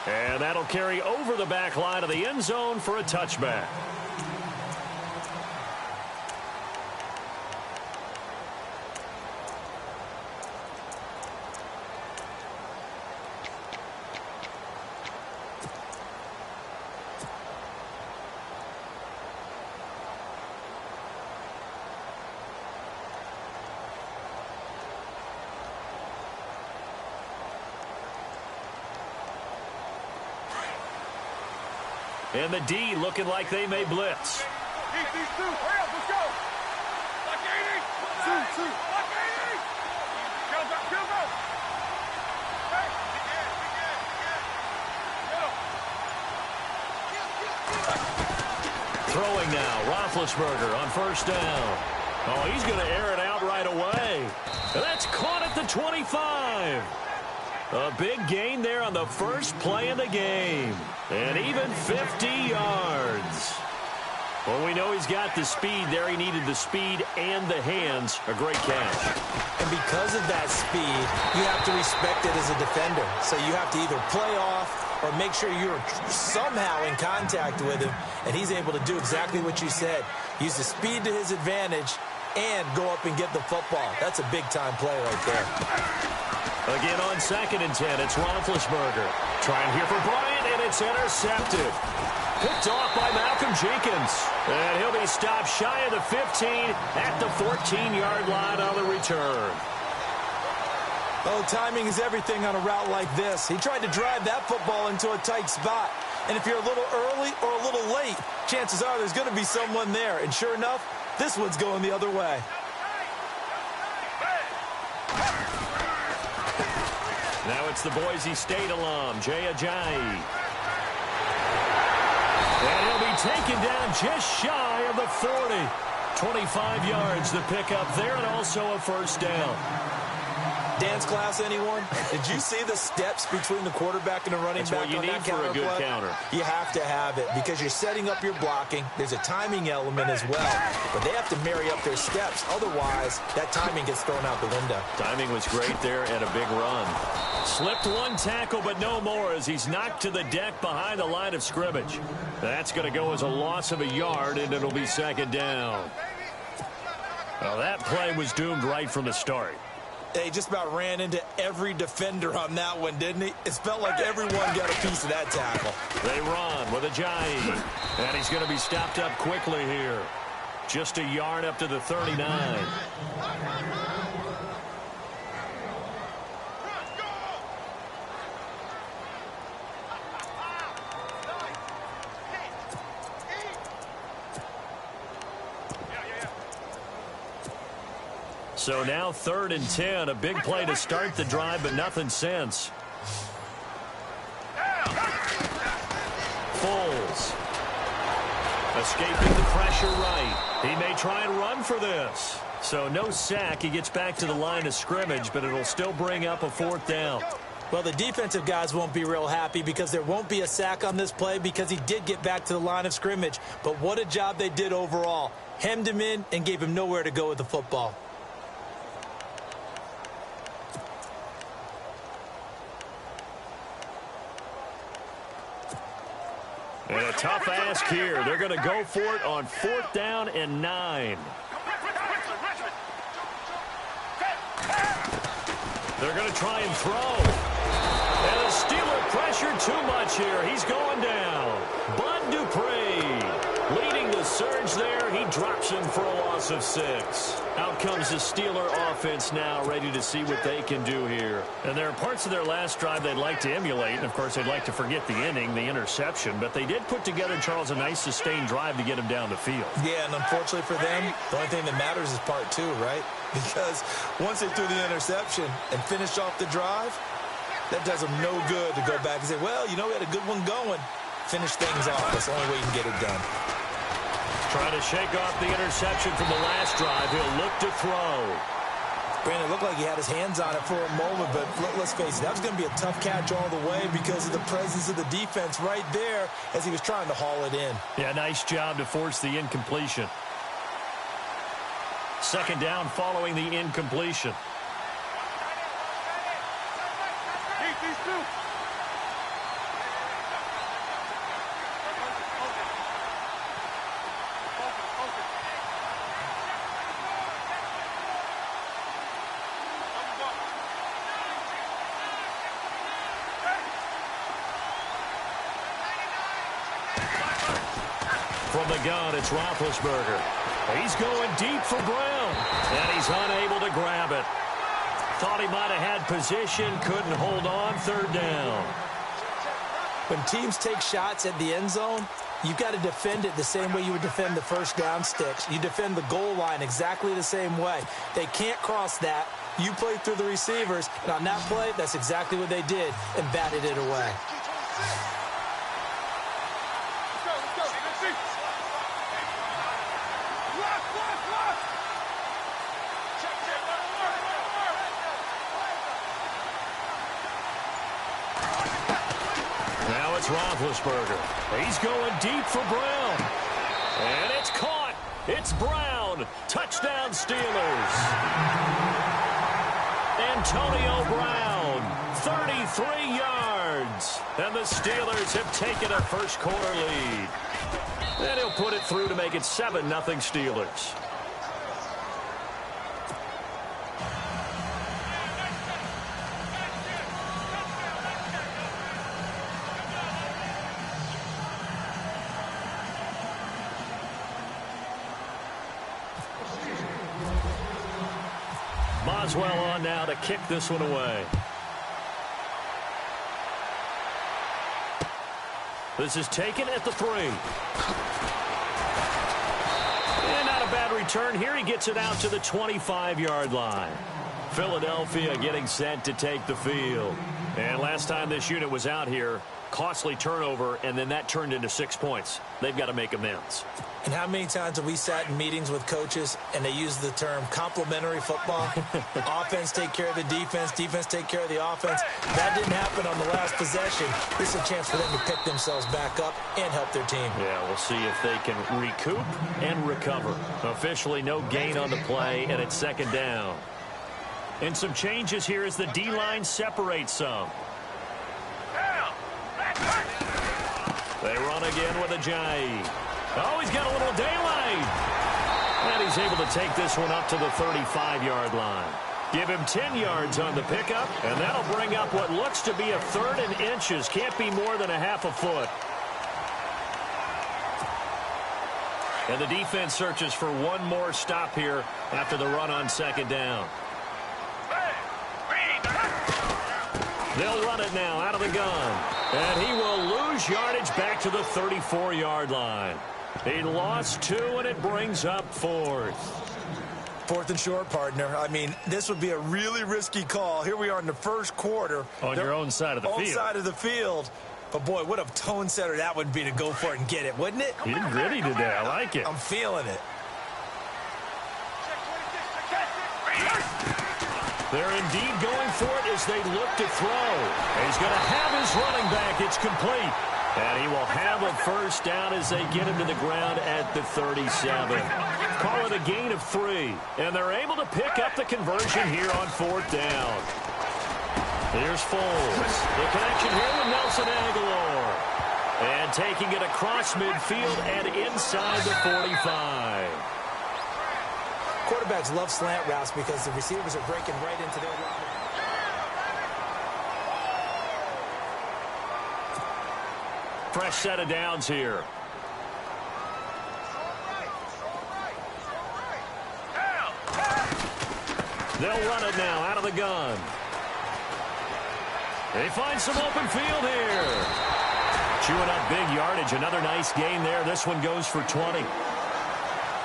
And that'll carry over the back line of the end zone for a touchback. And the D looking like they may blitz. These two, hurry up, let's go. Like 80. Two. Like 80. Go. Hey, begin. Throwing now, Roethlisberger on first down. Oh, he's going to air it out right away. And that's caught at the 25. A big gain there on the first play of the game. And even 50 yards. Well, we know he's got the speed there. He needed the speed and the hands. A great catch. And because of that speed, you have to respect it as a defender. So you have to either play off or make sure you're somehow in contact with him. And he's able to do exactly what you said. Use the speed to his advantage and go up and get the football. That's a big-time play right there. Again on 2nd and 10, it's Roethlisberger. Trying here for Bryant, and it's intercepted. Picked off by Malcolm Jenkins. And he'll be stopped shy of the 15 at the 14-yard line on the return. Oh, timing is everything on a route like this. He tried to drive that football into a tight spot. And if you're a little early or a little late, chances are there's going to be someone there. And sure enough, this one's going the other way. Now it's the Boise State alum, Jay Ajayi. And he'll be taken down just shy of the 40. 25 yards to pick up there and also a first down. Dance class, anyone? Did you see the steps between the quarterback and the running back on that counter play? That's what you need for a good counter. You have to have it because you're setting up your blocking. There's a timing element as well, but they have to marry up their steps. Otherwise, that timing gets thrown out the window. Timing was great there and a big run. Slipped one tackle, but no more as he's knocked to the deck behind the line of scrimmage. That's going to go as a loss of a yard, and it'll be 2nd down. Well, that play was doomed right from the start. He just about ran into every defender on that one, didn't he? It felt like everyone got a piece of that tackle. They run with Ajayi. And he's going to be stopped up quickly here. Just a yard up to the 39. So now 3rd and 10, a big play to start the drive, but nothing since. Foles. Escaping the pressure right. He may try and run for this. So no sack. He gets back to the line of scrimmage, but it'll still bring up a 4th down. Well, the defensive guys won't be real happy because there won't be a sack on this play because he did get back to the line of scrimmage. But what a job they did overall. Hemmed him in and gave him nowhere to go with the football. And a tough ask here. They're going to go for it on 4th down and 9. They're going to try and throw. And the Steeler pressure too much here. He's going down. Bud Dupree leading the surge there. He drops him for a loss of 6. Out comes the Steeler offense now, ready to see what they can do here. And there are parts of their last drive they'd like to emulate. And, of course, they'd like to forget the inning, the interception. But they did put together, Charles, a nice sustained drive to get him down the field. Yeah, and unfortunately for them, the only thing that matters is part 2, right? Because once they threw the interception and finished off the drive, That does him no good to go back and say, well, you know, we had a good one going. Finish things off. That's the only way you can get it done. Trying to shake off the interception from the last drive. He'll look to throw. Brandon, it looked like he had his hands on it for a moment, but let's face it, that was going to be a tough catch all the way because of the presence of the defense right there as he was trying to haul it in. Yeah, nice job to force the incompletion. Second down following the incompletion. These two. From the gun, it's Roethlisberger. He's going deep for Brown, and he's unable to grab it. Thought he might have had position, couldn't hold on. Third down. When teams take shots at the end zone, you've got to defend it the same way you would defend the first down sticks. You defend the goal line exactly the same way. They can't cross that. You play through the receivers, and on that play, that's exactly what they did and batted it away. Roethlisberger. He's going deep for Brown. And it's caught. It's Brown. Touchdown Steelers. Antonio Brown, 33 yards. And the Steelers have taken a first quarter lead. And he'll put it through to make it 7-0 Steelers. Boswell on now to kick this one away. This is taken at the 3. And not a bad return here. He gets it out to the 25-yard line. Philadelphia getting set to take the field. And last time this unit was out here, costly turnover, and then that turned into 6 points. They've got to make amends. And how many times have we sat in meetings with coaches and they use the term complementary football? Offense take care of the defense, defense take care of the offense. That didn't happen on the last possession. This is a chance for them to pick themselves back up and help their team. Yeah, we'll see if they can recoup and recover. Officially no gain on the play, and it's second down. And some changes here as the D-line separates some. They run again with Ajayi. Oh, he's got a little daylight. And he's able to take this one up to the 35-yard line. Give him 10 yards on the pickup, and that'll bring up what looks to be a 3rd and inches. Can't be more than a half a foot. And the defense searches for one more stop here after the run on second down. They'll run it now out of the gun. And he will lose yardage back to the 34-yard line. He lost 2, and it brings up 4th. 4th and short, partner. I mean, this would be a really risky call. Here we are in the first quarter. On your own side of the field. Own side of the field. But, boy, what a tone setter that would be to go for it and get it, wouldn't it? You're gritty today. I like it. I'm feeling it. They're indeed going for it as they look to throw. He's going to have his running back. It's complete. And he will have a first down as they get him to the ground at the 37. Call it a gain of 3. And they're able to pick up the conversion here on 4th down. Here's Foles. The connection here with Nelson Aguilar. And taking it across midfield and inside the 45. Quarterbacks love slant routes because the receivers are breaking right into their line. Fresh set of downs here. They'll run it now out of the gun. They find some open field here. Chewing up big yardage. Another nice gain there. This one goes for 20.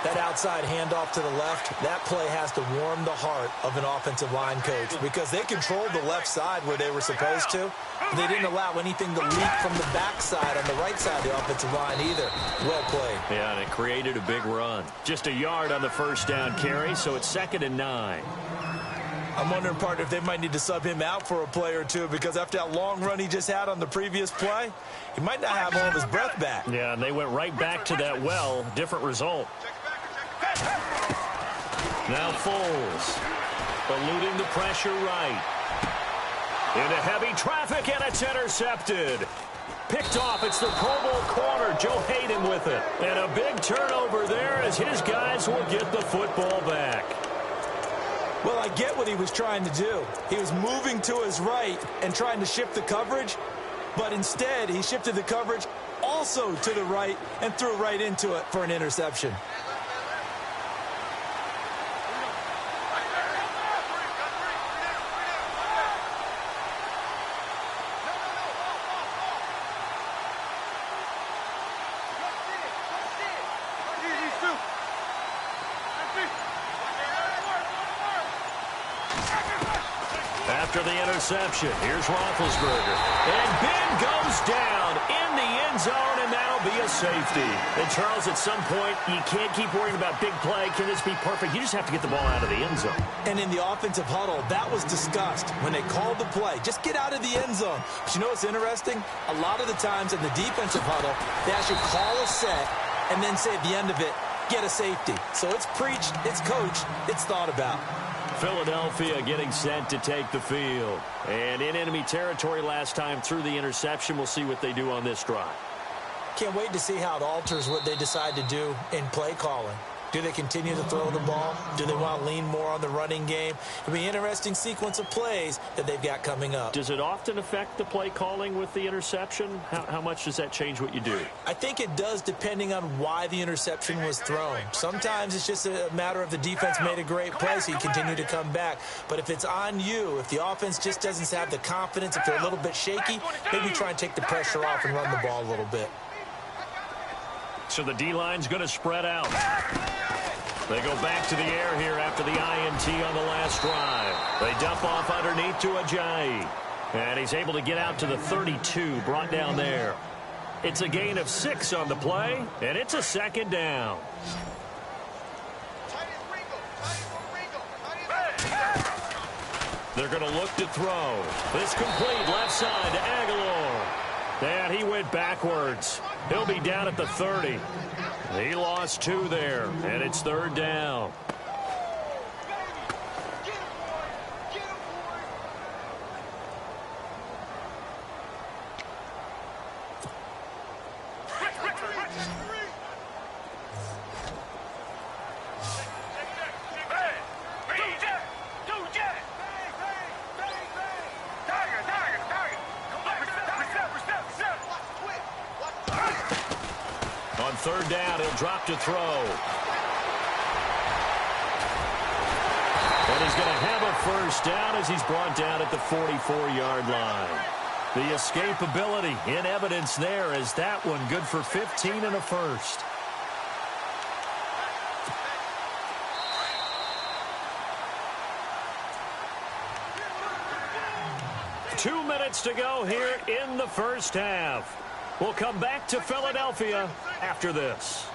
That outside handoff to the left, that play has to warm the heart of an offensive line coach because they controlled the left side where they were supposed to. They didn't allow anything to leak from the backside on the right side of the offensive line either. Well played. Yeah, and it created a big run. Just a yard on the first down carry, so it's 2nd and 9. I'm wondering, partner, if they might need to sub him out for a play or two because after that long run he just had on the previous play, he might not have all of his breath back. Yeah, and they went right back to that well. Different result. Now Foles, eluding the pressure right. Into heavy traffic, and it's intercepted. Picked off. It's the Pro Bowl corner, Joe Hayden with it. And a big turnover there as his guys will get the football back. Well, I get what he was trying to do. He was moving to his right and trying to shift the coverage, but instead he shifted the coverage also to the right and threw right into it for an interception. After the interception, here's Roethlisberger. And Ben goes down in the end zone, and that'll be a safety. And, Charles, at some point, you can't keep worrying about big play. Can this be perfect? You just have to get the ball out of the end zone. And in the offensive huddle, that was discussed when they called the play. Just get out of the end zone. But you know what's interesting? A lot of the times in the defensive huddle, they actually call a set and then say at the end of it, get a safety. So it's preached, it's coached, it's thought about. Philadelphia getting set to take the field. And in enemy territory last time through the interception. We'll see what they do on this drive. Can't wait to see how it alters what they decide to do in play calling. Do they continue to throw the ball? Do they want to lean more on the running game? It'll be an interesting sequence of plays that they've got coming up. Does it often affect the play calling with the interception? How much does that change what you do? I think it does depending on why the interception was thrown. Sometimes it's just a matter of the defense made a great play, so you continue to come back. But if it's on you, if the offense just doesn't have the confidence, if they're a little bit shaky, maybe try and take the pressure off and run the ball a little bit. So the D-line's going to spread out. They go back to the air here after the INT on the last drive. They dump off underneath to Ajayi. And he's able to get out to the 32, brought down there. It's a gain of 6 on the play, and it's a 2nd down. They're going to look to throw. This complete left side to Aguilar. And he went backwards. He'll be down at the 30. He lost 2 there, and it's 3rd down. On 3rd down, he'll drop to throw. And he's going to have a 1st down as he's brought down at the 44-yard line. The escapability in evidence there as that one good for 15 and a 1st. Two minutes to go here in the first half. We'll come back to Philadelphia after this.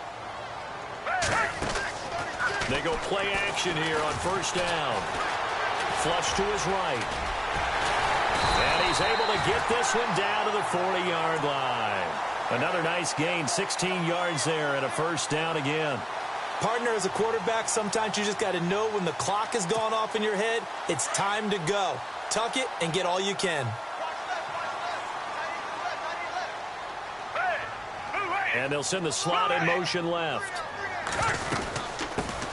They go play action here on 1st down. Flush to his right. And he's able to get this one down to the 40-yard line. Another nice gain, 16 yards there, and a 1st down again. Partner, as a quarterback, sometimes you just got to know when the clock has gone off in your head, it's time to go. Tuck it and get all you can. And they'll send the slot in motion left.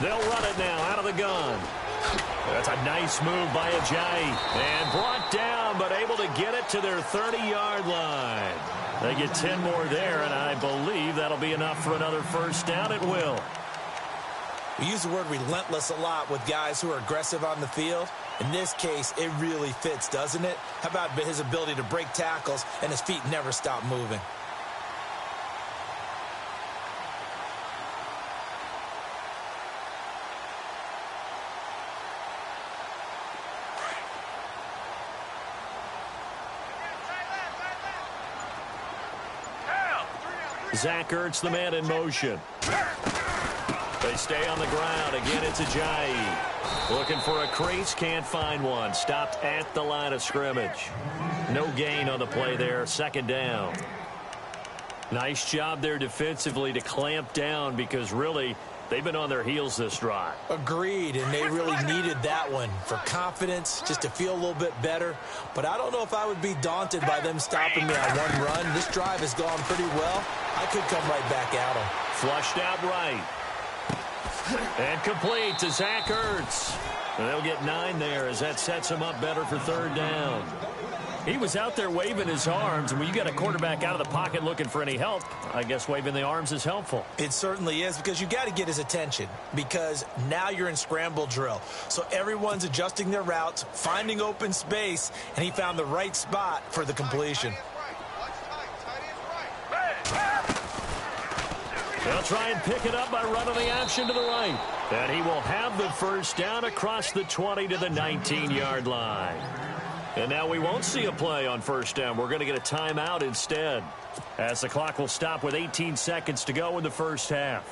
They'll run it now out of the gun. That's a nice move by Ajayi. And brought down, but able to get it to their 30-yard line. They get 10 more there, and I believe that'll be enough for another 1st down. It will. We use the word relentless a lot with guys who are aggressive on the field. In this case, it really fits, doesn't it? How about his ability to break tackles and his feet never stop moving? Zach Ertz, the man in motion. They stay on the ground. Again, it's Ajayi. Looking for a crease, can't find one. Stopped at the line of scrimmage. No gain on the play there. Second down. Nice job there defensively to clamp down because really they've been on their heels this drive. Agreed, and they really needed that one for confidence, just to feel a little bit better. But I don't know if I would be daunted by them stopping me on one run. This drive has gone pretty well. I could come right back at them. Flushed out right. And complete to Zach Ertz. And they'll get 9 there as that sets him up better for third down. He was out there waving his arms, and when you got a quarterback out of the pocket looking for any help, I guess waving the arms is helpful. It certainly is, because you got to get his attention, because now you're in scramble drill. So everyone's adjusting their routes, finding open space, and he found the right spot for the completion. They'll try and pick it up by running the option to the right. And he will have the first down across the 20 to the 19-yard line. And now we won't see a play on first down. We're going to get a timeout instead, as the clock will stop with 18 seconds to go in the first half.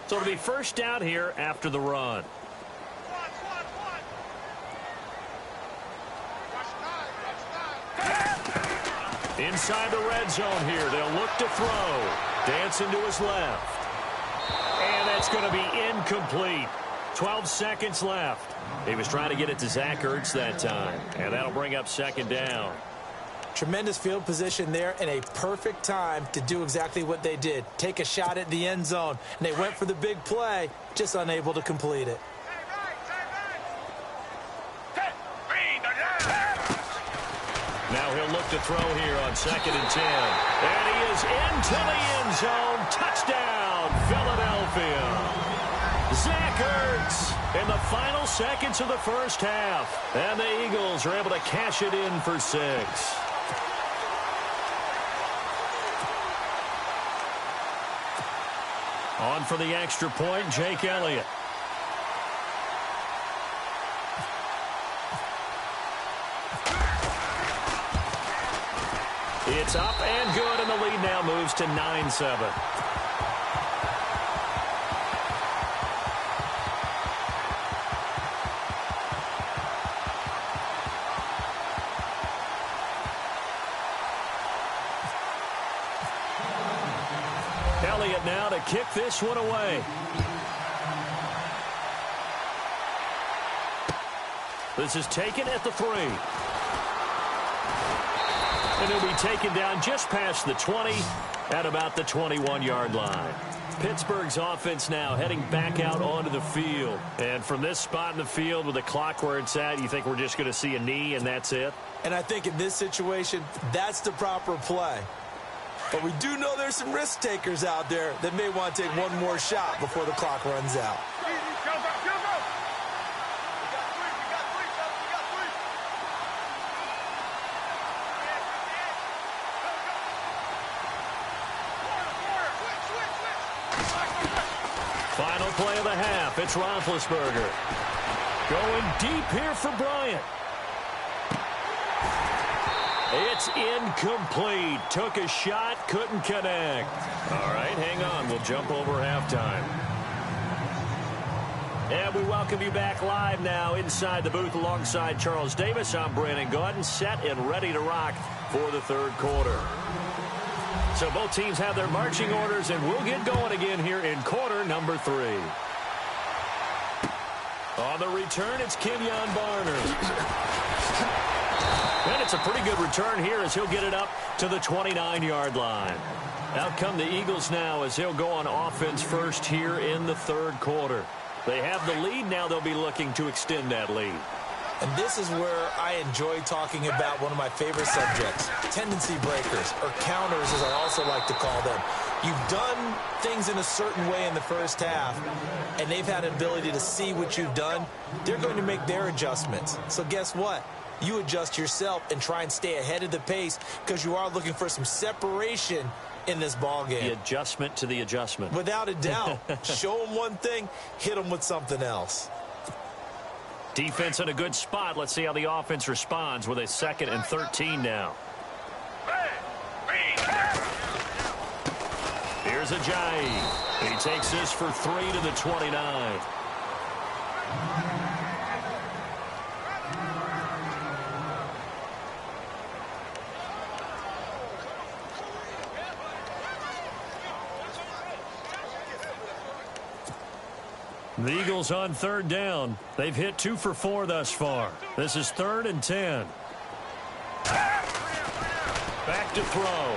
So it'll be first down here after the run. Inside the red zone here. They'll look to throw. Dancing to his left. And that's going to be incomplete. 12 seconds left. He was trying to get it to Zach Ertz that time. And that'll bring up second down. Tremendous field position there and a perfect time to do exactly what they did. Take a shot at the end zone. And they went for the big play, just unable to complete it. Now he'll look to throw here on 2nd and 10. And he is into the end zone. Touchdown, Philadelphia. Zach Ertz in the final seconds of the first half. And the Eagles are able to cash it in for 6. On for the extra point, Jake Elliott. It's up and good, and the lead now moves to 9-7. Elliott now to kick this one away. This is taken at the 3. And he'll be taken down just past the 20 at about the 21-yard line. Pittsburgh's offense now heading back out onto the field. And from this spot in the field with the clock where it's at, you think we're just going to see a knee and that's it? And I think in this situation, that's the proper play. But we do know there's some risk takers out there that may want to take one more shot before the clock runs out. Final play of the half. It's Roethlisberger. Going deep here for Bryant. It's incomplete. Took a shot, couldn't connect. All right, hang on. We'll jump over halftime. And we welcome you back live now inside the booth alongside Charles Davis. I'm Brandon Gaudin, set and ready to rock for the third quarter. So both teams have their marching orders, and we'll get going again here in quarter number 3. On the return, it's Kenyon Barner. And it's a pretty good return here as he'll get it up to the 29-yard line. Out come the Eagles now as they'll go on offense first here in the third quarter. They have the lead now. They'll be looking to extend that lead. And this is where I enjoy talking about one of my favorite subjects, tendency breakers, or counters as I also like to call them. You've done things in a certain way in the first half, and they've had an ability to see what you've done. They're going to make their adjustments. So guess what? you adjust yourself and try and stay ahead of the pace because you are looking for some separation in this ball game. The adjustment to the adjustment. Without a doubt. Show them one thing, hit them with something else. Defense in a good spot. Let's see how the offense responds with a 2nd and 13 now. Here's Ajayi. He takes this for 3 to the 29. The Eagles on 3rd down. They've hit 2 for 4 thus far. This is 3rd and 10. Back to throw.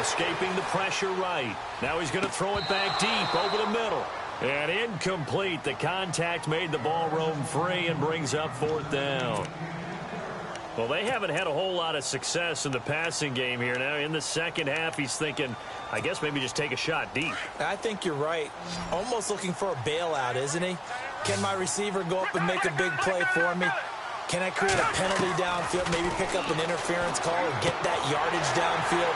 Escaping the pressure right. Now he's going to throw it back deep over the middle. And incomplete. The contact made the ball roam free and brings up 4th down. Well, they haven't had a whole lot of success in the passing game here. Now in the second half, he's thinking, I guess maybe just take a shot deep. I think you're right. Almost looking for a bailout, isn't he? Can my receiver go up and make a big play for me? Can I create a penalty downfield, maybe pick up an interference call or get that yardage downfield?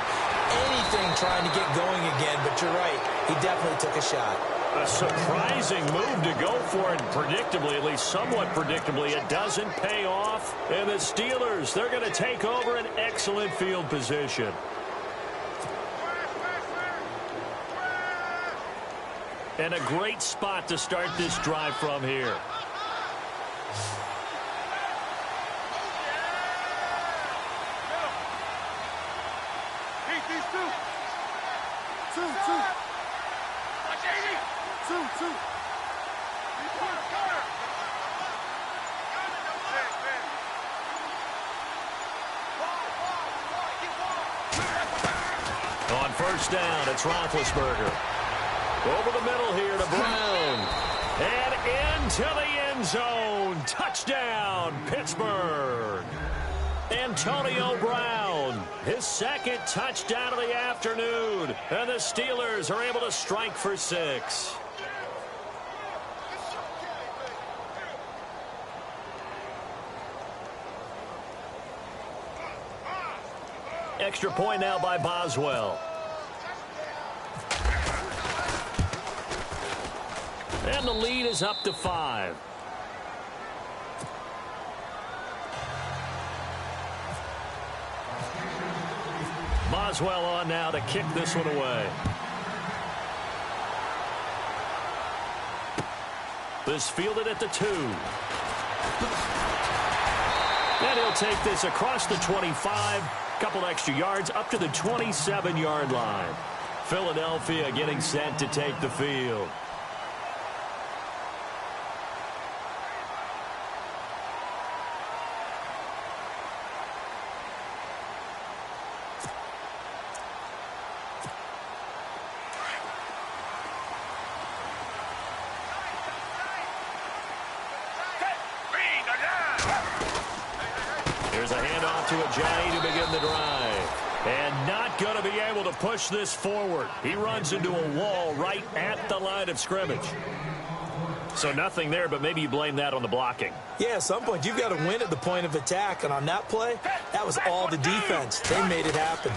Anything trying to get going again, but you're right. He definitely took a shot. A surprising move to go for it, predictably, at least somewhat predictably. It doesn't pay off. And the Steelers, they're going to take over an excellent field position. And a great spot to start this drive from here. On 1st down, it's Roethlisberger. Over the middle here to Brown. And into the end zone. Touchdown, Pittsburgh. Antonio Brown, his 2nd touchdown of the afternoon. And the Steelers are able to strike for 6. Extra point now by Boswell. And the lead is up to 5. Boswell on now to kick this one away. This fielded at the 2. And he'll take this across the 25. Couple extra yards up to the 27-yard line. Philadelphia getting set to take the field. Here's a handoff to Ajayi to begin the drive. And not going to be able to push this forward. He runs into a wall right at the line of scrimmage. So nothing there, but maybe you blame that on the blocking. Yeah, at some point, you've got to win at the point of attack. And on that play, that was all the defense. They made it happen.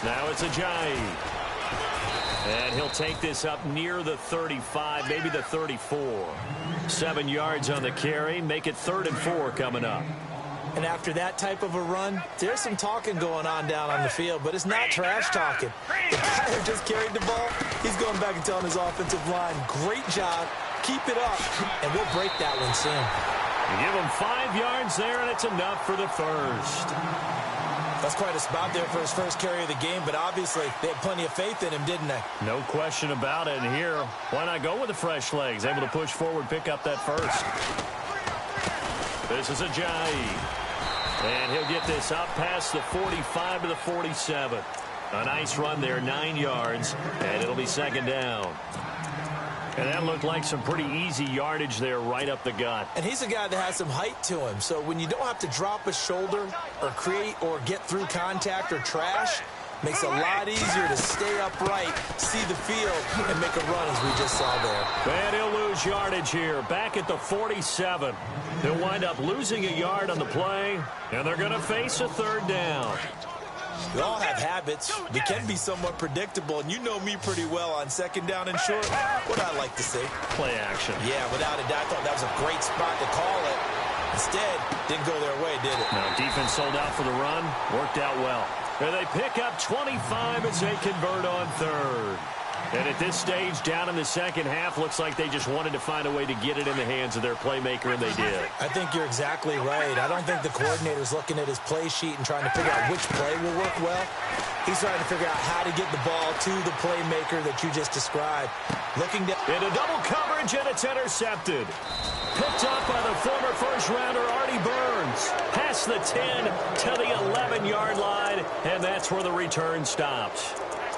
Now it's Ajayi. And he'll take this up near the 35, maybe the 34. 7 yards on the carry. Make it 3rd and 4 coming up. And after that type of a run, there's some talking going on down on the field, but it's not trash talking. The guy who just carried the ball, he's going back and telling his offensive line, great job, keep it up, and we'll break that one soon. You give him 5 yards there, and it's enough for the first. That's quite a spot there for his first carry of the game, but obviously they had plenty of faith in him, didn't they? No question about it. And here, why not go with the fresh legs? Able to push forward, pick up that first. This is Ajayi. And he'll get this up past the 45 to the 47. A nice run there, 9 yards, and it'll be 2nd down. And that looked like some pretty easy yardage there right up the gut. And he's a guy that has some height to him, so when you don't have to drop a shoulder or create or get through contact or trash, Makes it a lot easier to stay upright, see the field, and make a run as we just saw there. And he'll lose yardage here, back at the 47. They'll wind up losing a yard on the play, and they're going to face a third down. We all have habits. We can be somewhat predictable, and you know me pretty well on second down and short. What I like to see. Play action. Yeah, without a doubt, I thought that was a great spot to call it. Instead, didn't go their way, did it? Now, defense sold out for the run. Worked out well. And they pick up 25 as they convert on third. And at this stage, down in the second half, looks like they just wanted to find a way to get it in the hands of their playmaker, and they did. I think you're exactly right. I don't think the coordinator's looking at his play sheet and trying to figure out which play will work well. He's trying to figure out how to get the ball to the playmaker that you just described. Looking down. Into double coverage, and it's intercepted. Picked up by the former first-rounder Artie Burns. Past the 10 to the 11-yard line, and that's where the return stops.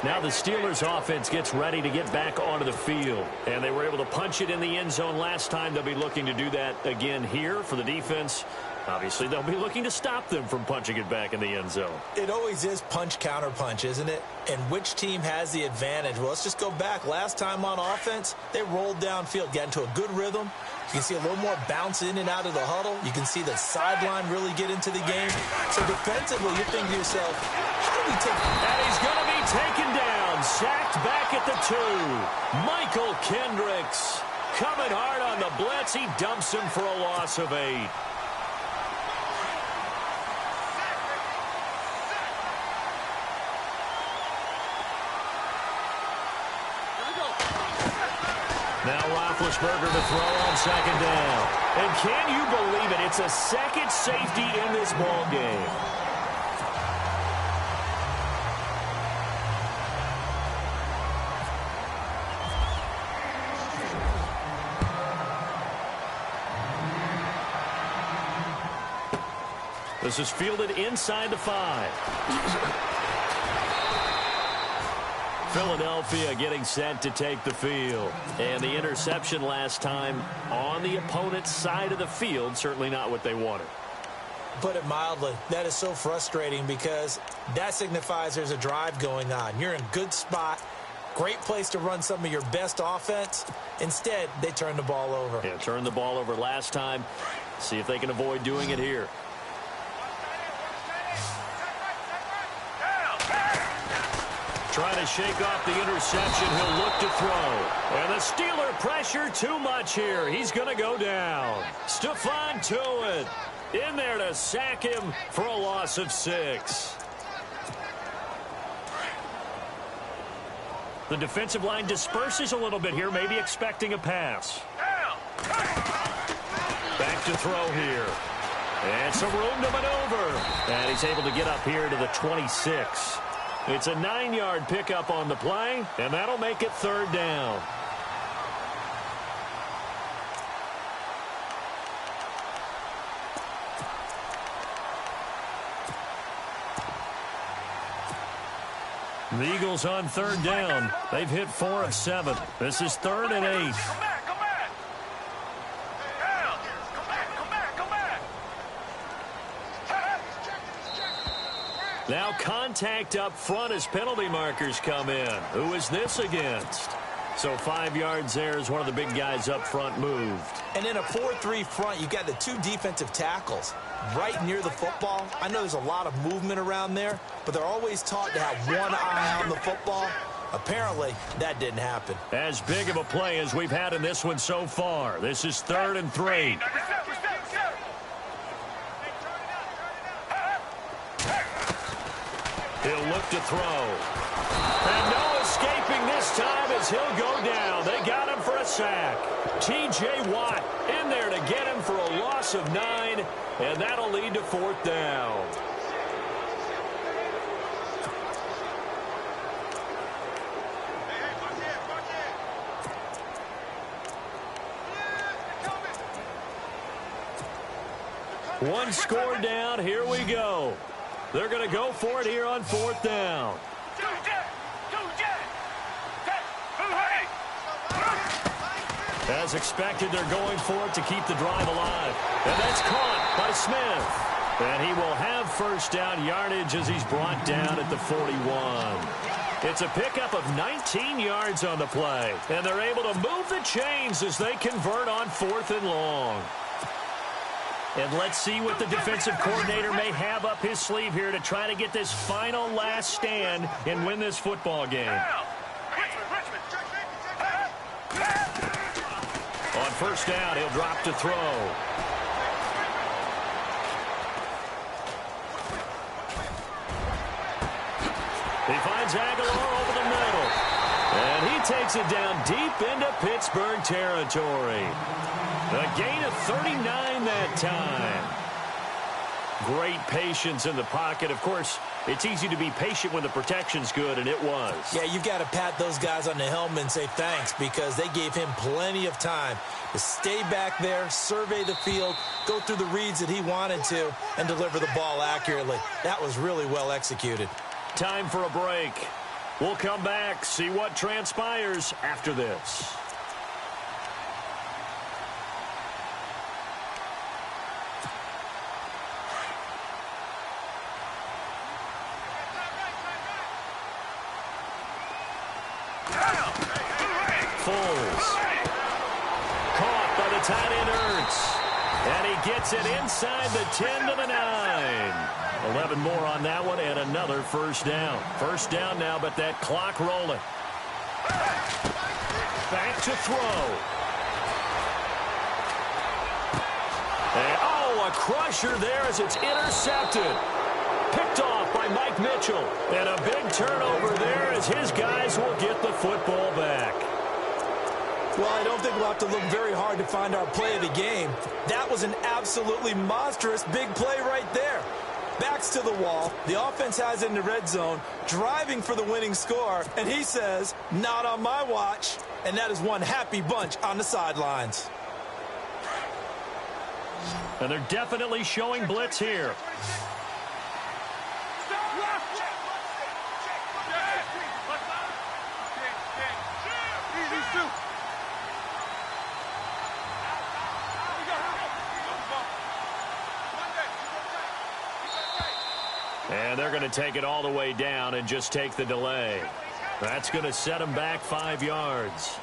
Now the Steelers offense gets ready to get back onto the field. And they were able to punch it in the end zone last time. They'll be looking to do that again here for the defense. Obviously, they'll be looking to stop them from punching it back in the end zone. It always is punch, counter punch, isn't it? And which team has the advantage? Well, let's just go back. Last time on offense, they rolled downfield, got into a good rhythm. You can see a little more bounce in and out of the huddle. You can see the sideline really get into the game. So defensively, you're thinking to yourself, how do we take... And he's going to be taken down, sacked back at the 2. Michael Kendricks coming hard on the blitz. He dumps him for a loss of 8. Now Roethlisberger to throw on second down. And can you believe it? It's a second safety in this ball game. This is fielded inside the 5. Philadelphia getting set to take the field. And the interception last time on the opponent's side of the field, certainly not what they wanted. Put it mildly, that is so frustrating because that signifies there's a drive going on. You're in a good spot, great place to run some of your best offense. Instead, they turn the ball over. Yeah, turned the ball over last time. See if they can avoid doing it here. Trying to shake off the interception. He'll look to throw. And the Steeler pressure too much here. He's going to go down. Stephon Tuitt in there to sack him for a loss of 6. The defensive line disperses a little bit here, maybe expecting a pass. Back to throw here. And some room to maneuver. And he's able to get up here to the 26. It's a 9-yard pickup on the play, and that'll make it third down. The Eagles on third down. They've hit 4 of 7. This is 3rd and 8. Now contact up front as penalty markers come in. Who is this against? So 5 yards there as one of the big guys up front moved. And in a 4-3 front, you got the 2 defensive tackles right near the football. I know there's a lot of movement around there, but they're always taught to have one eye on the football. Apparently, that didn't happen. As big of a play as we've had in this one so far. This is 3rd and 3. He'll look to throw. And no escaping this time as he'll go down. They got him for a sack. T.J. Watt in there to get him for a loss of 9, and that'll lead to 4th down. One score down. Here we go. They're going to go for it here on 4th down. As expected, they're going for it to keep the drive alive. And that's caught by Smith. And he will have first down yardage as he's brought down at the 41. It's a pickup of 19 yards on the play. And they're able to move the chains as they convert on 4th and long. And let's see what the defensive coordinator may have up his sleeve here to try to get this final last stand and win this football game. On first down, he'll drop to throw. He finds Aguilar over the middle. And he takes it down deep into Pittsburgh territory. A gain of 39 that time. Great patience in the pocket. Of course, it's easy to be patient when the protection's good, and it was. Yeah, you've got to pat those guys on the helmet and say thanks because they gave him plenty of time to stay back there, survey the field, go through the reads that he wanted to, and deliver the ball accurately. That was really well executed. Time for a break. We'll come back, see what transpires after this. Tight end Ertz. And he gets it inside the 10 to the 9. 11 more on that one and another first down. First down now, but that clock rolling. Back to throw. And, a crusher there as it's intercepted. Picked off by Mike Mitchell. And a big turnover there as his guys will get the football back. Well, I don't think we'll have to look very hard to find our play of the game. That was an absolutely monstrous big play right there. Backs to the wall. The offense has it in the red zone, driving for the winning score. And he says, not on my watch. And that is one happy bunch on the sidelines. And they're definitely showing blitz here. And they're going to take it all the way down and just take the delay. That's going to set them back 5 yards.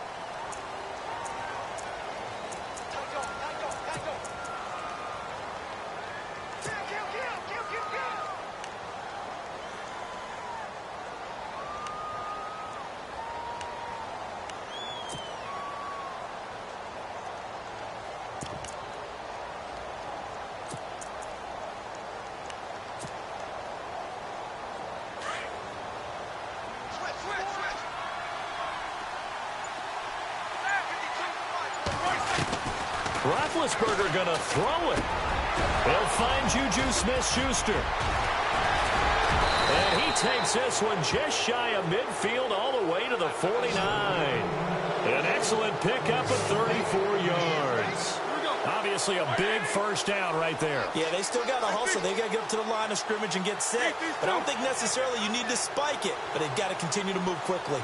Roethlisberger going to throw it. They'll find Juju Smith-Schuster. And he takes this one just shy of midfield all the way to the 49. An excellent pickup of 34 yards. Obviously a big first down right there. Yeah, they still got to hustle. They got to get up to the line of scrimmage and get set. But I don't think necessarily you need to spike it. But they've got to continue to move quickly.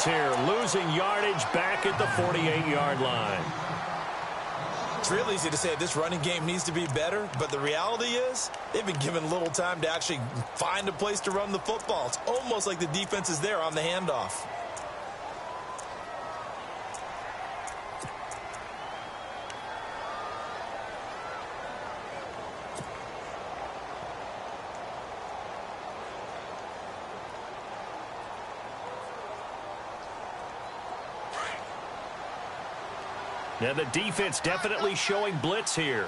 Here, losing yardage back at the 48-yard line. It's real easy to say this running game needs to be better, but the reality is they've been given little time to actually find a place to run the football. It's almost like the defense is there on the handoff. And the defense definitely showing blitz here.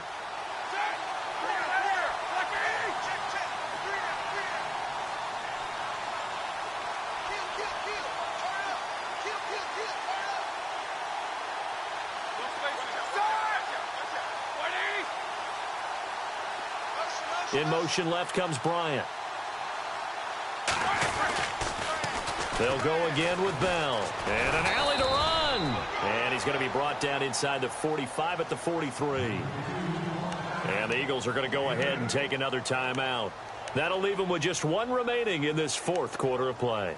In motion left comes Bryant. They'll go again with Bell. And an alley to run. And he's going to be brought down inside the 45 at the 43. And the Eagles are going to go ahead and take another timeout. That'll leave them with just one remaining in this fourth quarter of play.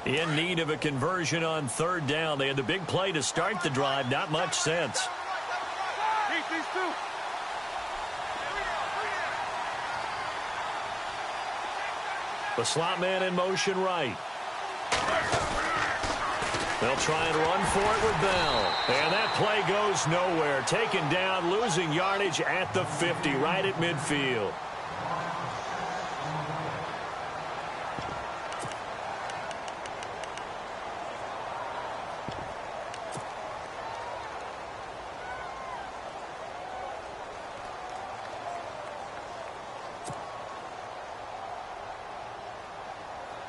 In need of a conversion on third down. They had the big play to start the drive. Not much sense. These two. The slot man in motion right. They'll try and run for it with Bell. And that play goes nowhere. Taken down, losing yardage at the 50, right at midfield.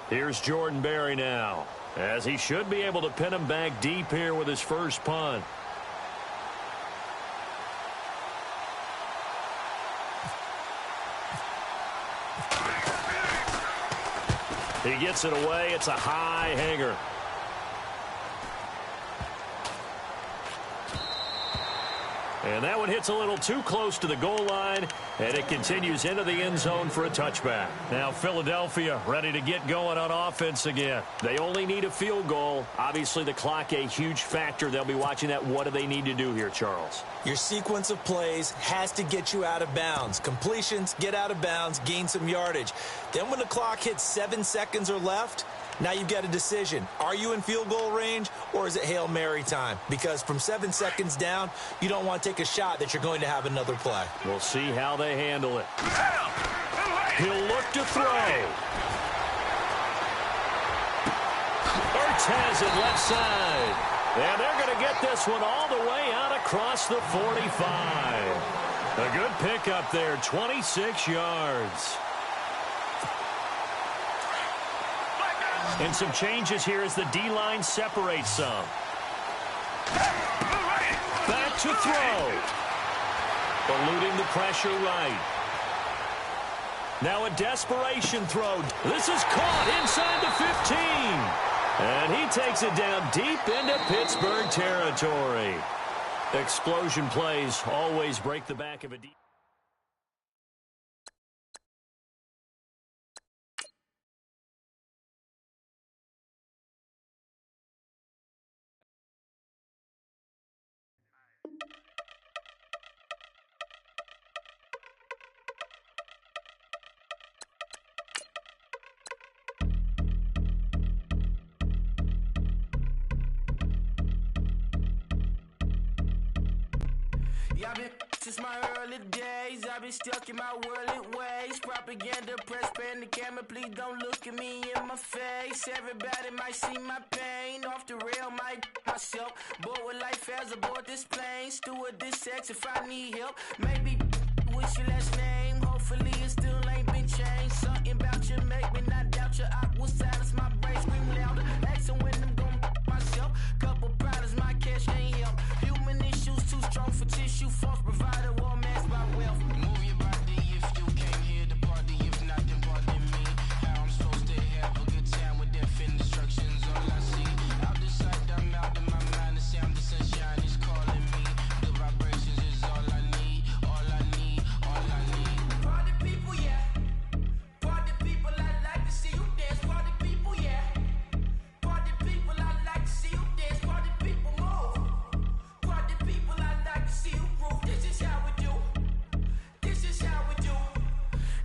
Here's Jordan Berry now, as he should be able to pin him back deep here with his first punt. He gets it away. It's a high hanger. And that one hits a little too close to the goal line, and it continues into the end zone for a touchback. Now Philadelphia ready to get going on offense again. They only need a field goal. Obviously the clock a huge factor. They'll be watching that. What do they need to do here, Charles? Your sequence of plays has to get you out of bounds. Completions, get out of bounds, gain some yardage. Then when the clock hits 7 seconds or left, now you've got a decision. Are you in field goal range, or is it Hail Mary time? Because from 7 seconds down, you don't want to take a shot that you're going to have another play. We'll see how they handle it. He'll look to throw. Ertz has it left side. And they're going to get this one all the way out across the 45. A good pickup there, 26 yards. And some changes here as the D-line separates some. Back to throw. Eluding the pressure right. Now a desperation throw. This is caught inside the 15. And he takes it down deep into Pittsburgh territory. Explosion plays always break the back of a deep. I've been since my early days. I've been stuck in my worldly ways. Propaganda, press, pan the camera. Please don't look at me in my face. Everybody might see my pain. Off the rail, might myself. Bored with life as aboard this plane. Steward this sex if I need help. Maybe what's your last name? Hopefully it still ain't been changed. Something about you make me not doubt you. I will silence my brain, scream louder. Asking when I'm gon' myself. Couple problems, my cash ain't help. Human issues too strong for tissue. False provider, war masked by wealth. Move your body if you came here to party. If not, then pardon me. How I'm supposed to have a good time with death and destruction's all I see. Out the sight, I'm out of my mind. The sound of sunshine is calling me. The vibrations is all I need. All I need, all I need. Party people, yeah. Party people, I like to see you dance. Party people, yeah. Party people, I like to see you dance. Party people, move. Party people, I like to see you groove. This is how we do. This is how we do.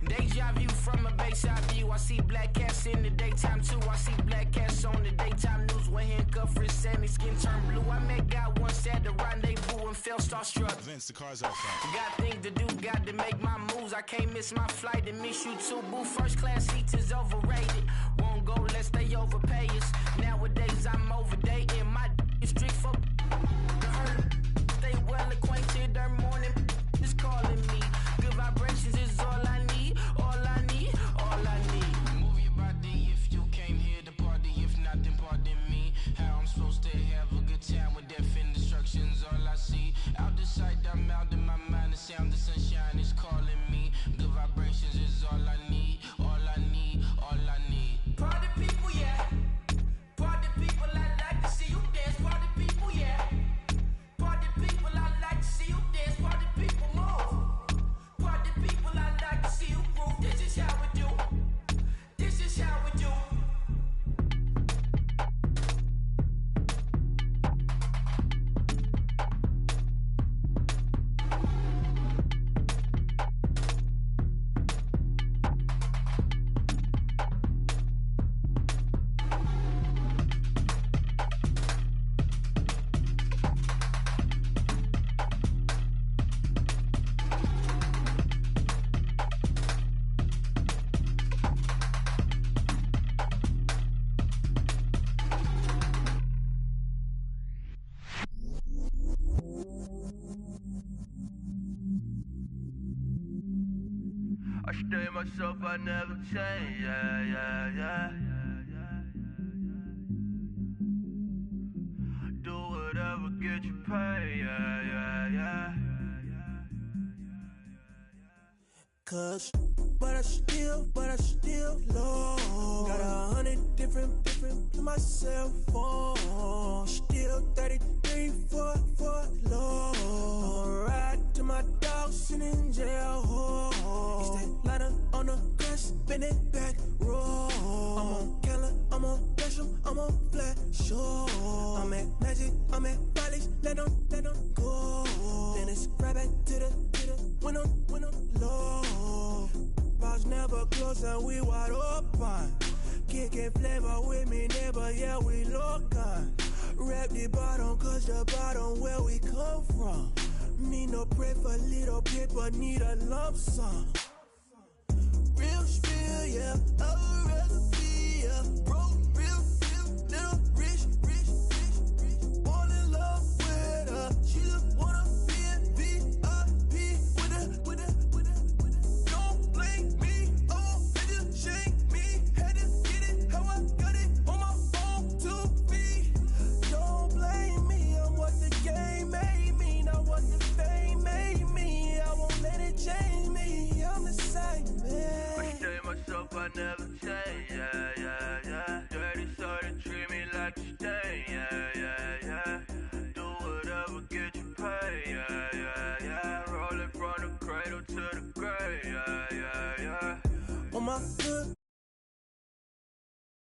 Deja vu from a bayside view. I see black cats in the daytime too. I see black cats on the daytime news. When handcuffed, wrist and his skin turned blue. I met God once at the rendezvous and felt starstruck. Vince, the car's out front. Got things to do, got to make my moves. I can't miss my flight and miss you too. Boo, first class seats is overrated. Won't go, let's stay overpay us. Nowadays I'm overdating. My is strict for the hurt. Stay well acquainted. Their morning stay myself, I never change, yeah. Do whatever, get you paid, yeah. Cause, but I still low. Got 100 different to my cell phone. Still 33 for low. I'ma ride to my dog sitting in jail. It's that lighter on the grass, spin it back, roll. I'm on Keller, I'm on Gresham, I'm on Flat Shore. I'm at Magic, I'm at Follies, let them go. Then it's right back to the when I'm low. Bars never close and we wide open. Kicking flavor with me, neighbor, yeah, we local. Rap the bottom, cause the bottom where we come from. Need no pray for little paper, need a lump sum. Real spill, yeah, I'd rather be, yeah. Broke, real, little rich. Fall in love with her, she just wanna be in VIP with her. Don't blame me, oh, nigga, shame me. Had to get it, how I got it, on my phone to be. Don't blame me, I'm what the game made me, not what the fame made me. I won't let it change me, I'm the same, man. I stay myself, I never change, yeah. Dirty soda, treat me like a stain, yeah. Do whatever, get you paid, yeah. Rolling from the cradle to the grave, yeah. On my hood,